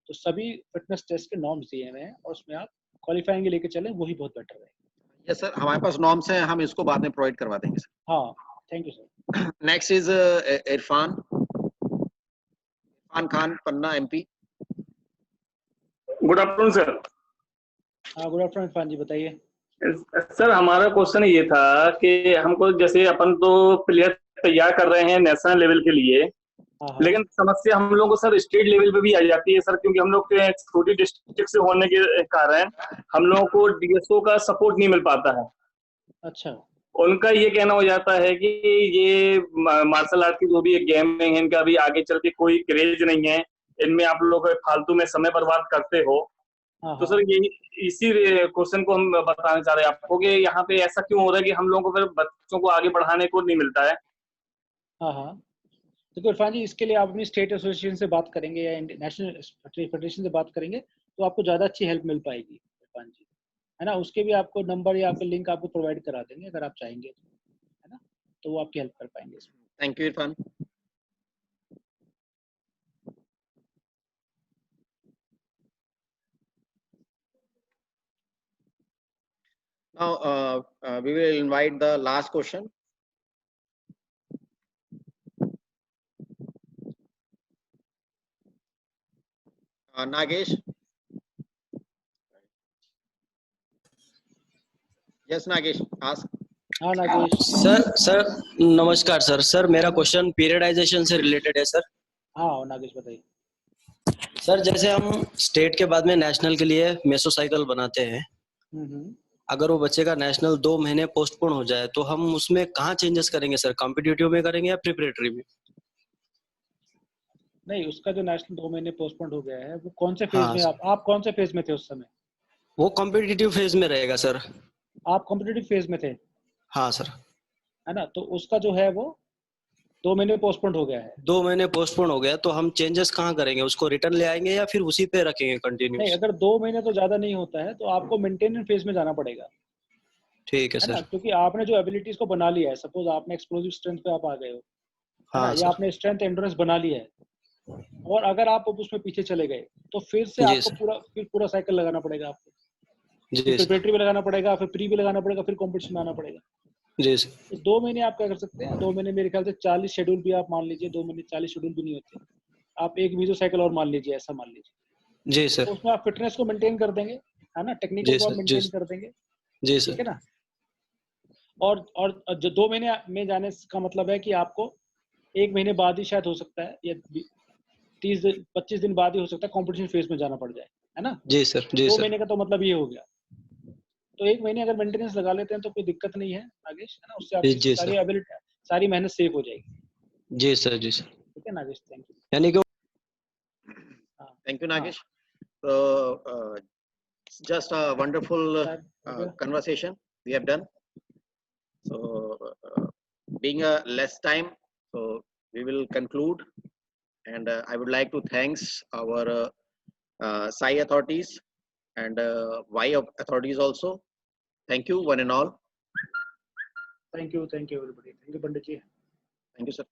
तो सभी फिटनेस टेस्ट के नॉर्म्स दिए हुए हैं और उसमें आप क्वालिफाइंग लेके चले, वही बहुत बेटर रहेगा। यस सर, हमारे पास नॉर्म्स हैं, हम इसको बाद में प्रोवाइड करवा देंगे सर। हाँ, thank you sir. Next is Irfan Khan, Panna, MP. Good afternoon sir. हाँ, गुड आफ्टरनून इरफान जी, बताइए। सर हमारा क्वेश्चन ये था कि हमको जैसे अपन तो प्लेयर तैयार कर रहे हैं नेशनल लेवल के लिए, हाँ, लेकिन समस्या हम लोग को सर स्टेट लेवल पे भी आ जाती है सर, क्योंकि हम लोग के छोटी डिस्ट्रिक्ट से होने के कारण हम लोगों को डीएसओ का सपोर्ट नहीं मिल पाता है। अच्छा। उनका ये कहना हो जाता है कि ये मार्शल आर्ट की जो भी गेम है इनका भी आगे चल के कोई क्रेज नहीं है, इनमें आप लोग फालतू में समय बर्बाद करते हो। हाँ, तो हाँ, सर ये इसी क्वेश्चन को हम बताना चाह रहे हैं आपको कि यहाँ पे ऐसा क्यों हो रहा है कि हम लोगों को फिर बच्चों को आगे बढ़ाने को नहीं मिलता है। हाँ, हाँ। देखो इरफान जी, इसके लिए आप अपनी स्टेट एसोसिएशन से बात करेंगे या नेशनल फेडरेशन से बात करेंगे तो आपको ज़्यादा अच्छी हेल्प मिल पाएगी इरफान जी, है ना। उसके भी आपको नंबर या आपके लिंक आपको प्रोवाइड करा देंगे अगर आप चाहेंगे तो, है ना। तो वो आपकी हेल्प कर पाएंगे इसमें। Thank you Irfan. Now we will invite the last question. Nagesh. Yes, Nagesh, ask. हाँ नागेश। सर नमस्कार सर। सर मेरा क्वेश्चन पीरियडाइजेशन से रिलेटेड है सर। हाँ नागेश, बताइए। सर जैसे हम स्टेट के बाद में नेशनल के लिए मेसोसाइकिल बनाते हैं, अगर वो बच्चे का नेशनल 2 महीने पोस्टपोन हो जाए तो हम उसमें कहाँ चेंजेस करेंगे सर? कॉम्पिटिटिव में करेंगे या प्रिपरेटरी में? नहीं, उसका जो नेशनल 2 महीने पोस्टपोन हो गया है वो कौन से फेज हाँ में, आप कौन से फेज में थे उस समय? वो कॉम्पिटिटिव फेज में रहेगा सर। आप कॉम्पिटिटिव फेज में थे, हाँ सर। है ना। तो उसका जो है वो 2 महीने पोस्टपोन हो गया है। 2 महीने पोस्टपोन हो गया तो हम चेंजेस कहाँ करेंगे? उसको रिटर्न ले आएंगे या फिर उसी पे रखेंगे नहीं, कंटिन्यूस? अगर 2 महीने तो ज्यादा नहीं होता है तो आपको मेंटेनेंस फेज में जाना पड़ेगा, ठीक है है ना। सर। क्योंकि आपने जो एबिलिटीज को बना लिया है, सपोज आपने एक्सप्लोसिव स्ट्रेंथ पे आप आ गए हो, है ना, हाँ या सर। आपने स्ट्रेंथ एंड्योरेंस बना लिया है, और अगर आप उसमें पीछे चले गए तो फिर से जी आपको सर। पूरा साइकिल लगाना पड़ेगा आपको। जी फिर सर। प्रिपरेटरी भी लगाना पड़ेगा, फिर प्री भी लगाना पड़ेगा, फिर कॉम्पिटिशन में आना पड़ेगा। जी सर। तो 2 महीने आप क्या कर सकते हैं, 2 महीने मेरे ख्याल से 40 शेड्यूल भी आप मान लीजिए, 2 महीने 40 शेड्यूल भी नहीं होते, आप एक मीजो साइकिल और मान लीजिए, ऐसा मान लीजिए। जी सर। तो उसमें आप फिटनेस को मेंटेन कर देंगे, है ना, टेक्निकल जी को आप सर। जी मेंटेन कर देंगे, जी ठीक सर। है ना। और जो 2 महीने में जाने का मतलब है कि आपको 1 महीने बाद ही शायद हो सकता है, या 25 दिन बाद ही हो सकता है कंपटीशन फेज में जाना पड़ जाए, है ना? जी सर, जी 2 सर। महीने का तो मतलब ये हो गया। तो 1 महीने अगर मेंटेनेंस लगा लेते हैं तो कोई दिक्कत नहीं है नागेश, है ना? उससे आपकी जी सारी सर। एबिलिटी, सारी मेहनत सेव हो जाएगी। जी सर, जी सर। ठीक है नागेश, थैंक यू। यानी कि Thank you, Nagesh. So, just a wonderful conversation we have done. So, being a less time, so we will conclude. And I would like to thanks our SAI authorities and Y authorities also. Thank you, one and all. Thank you everybody. Thank you Pandit ji. Thank you, sir.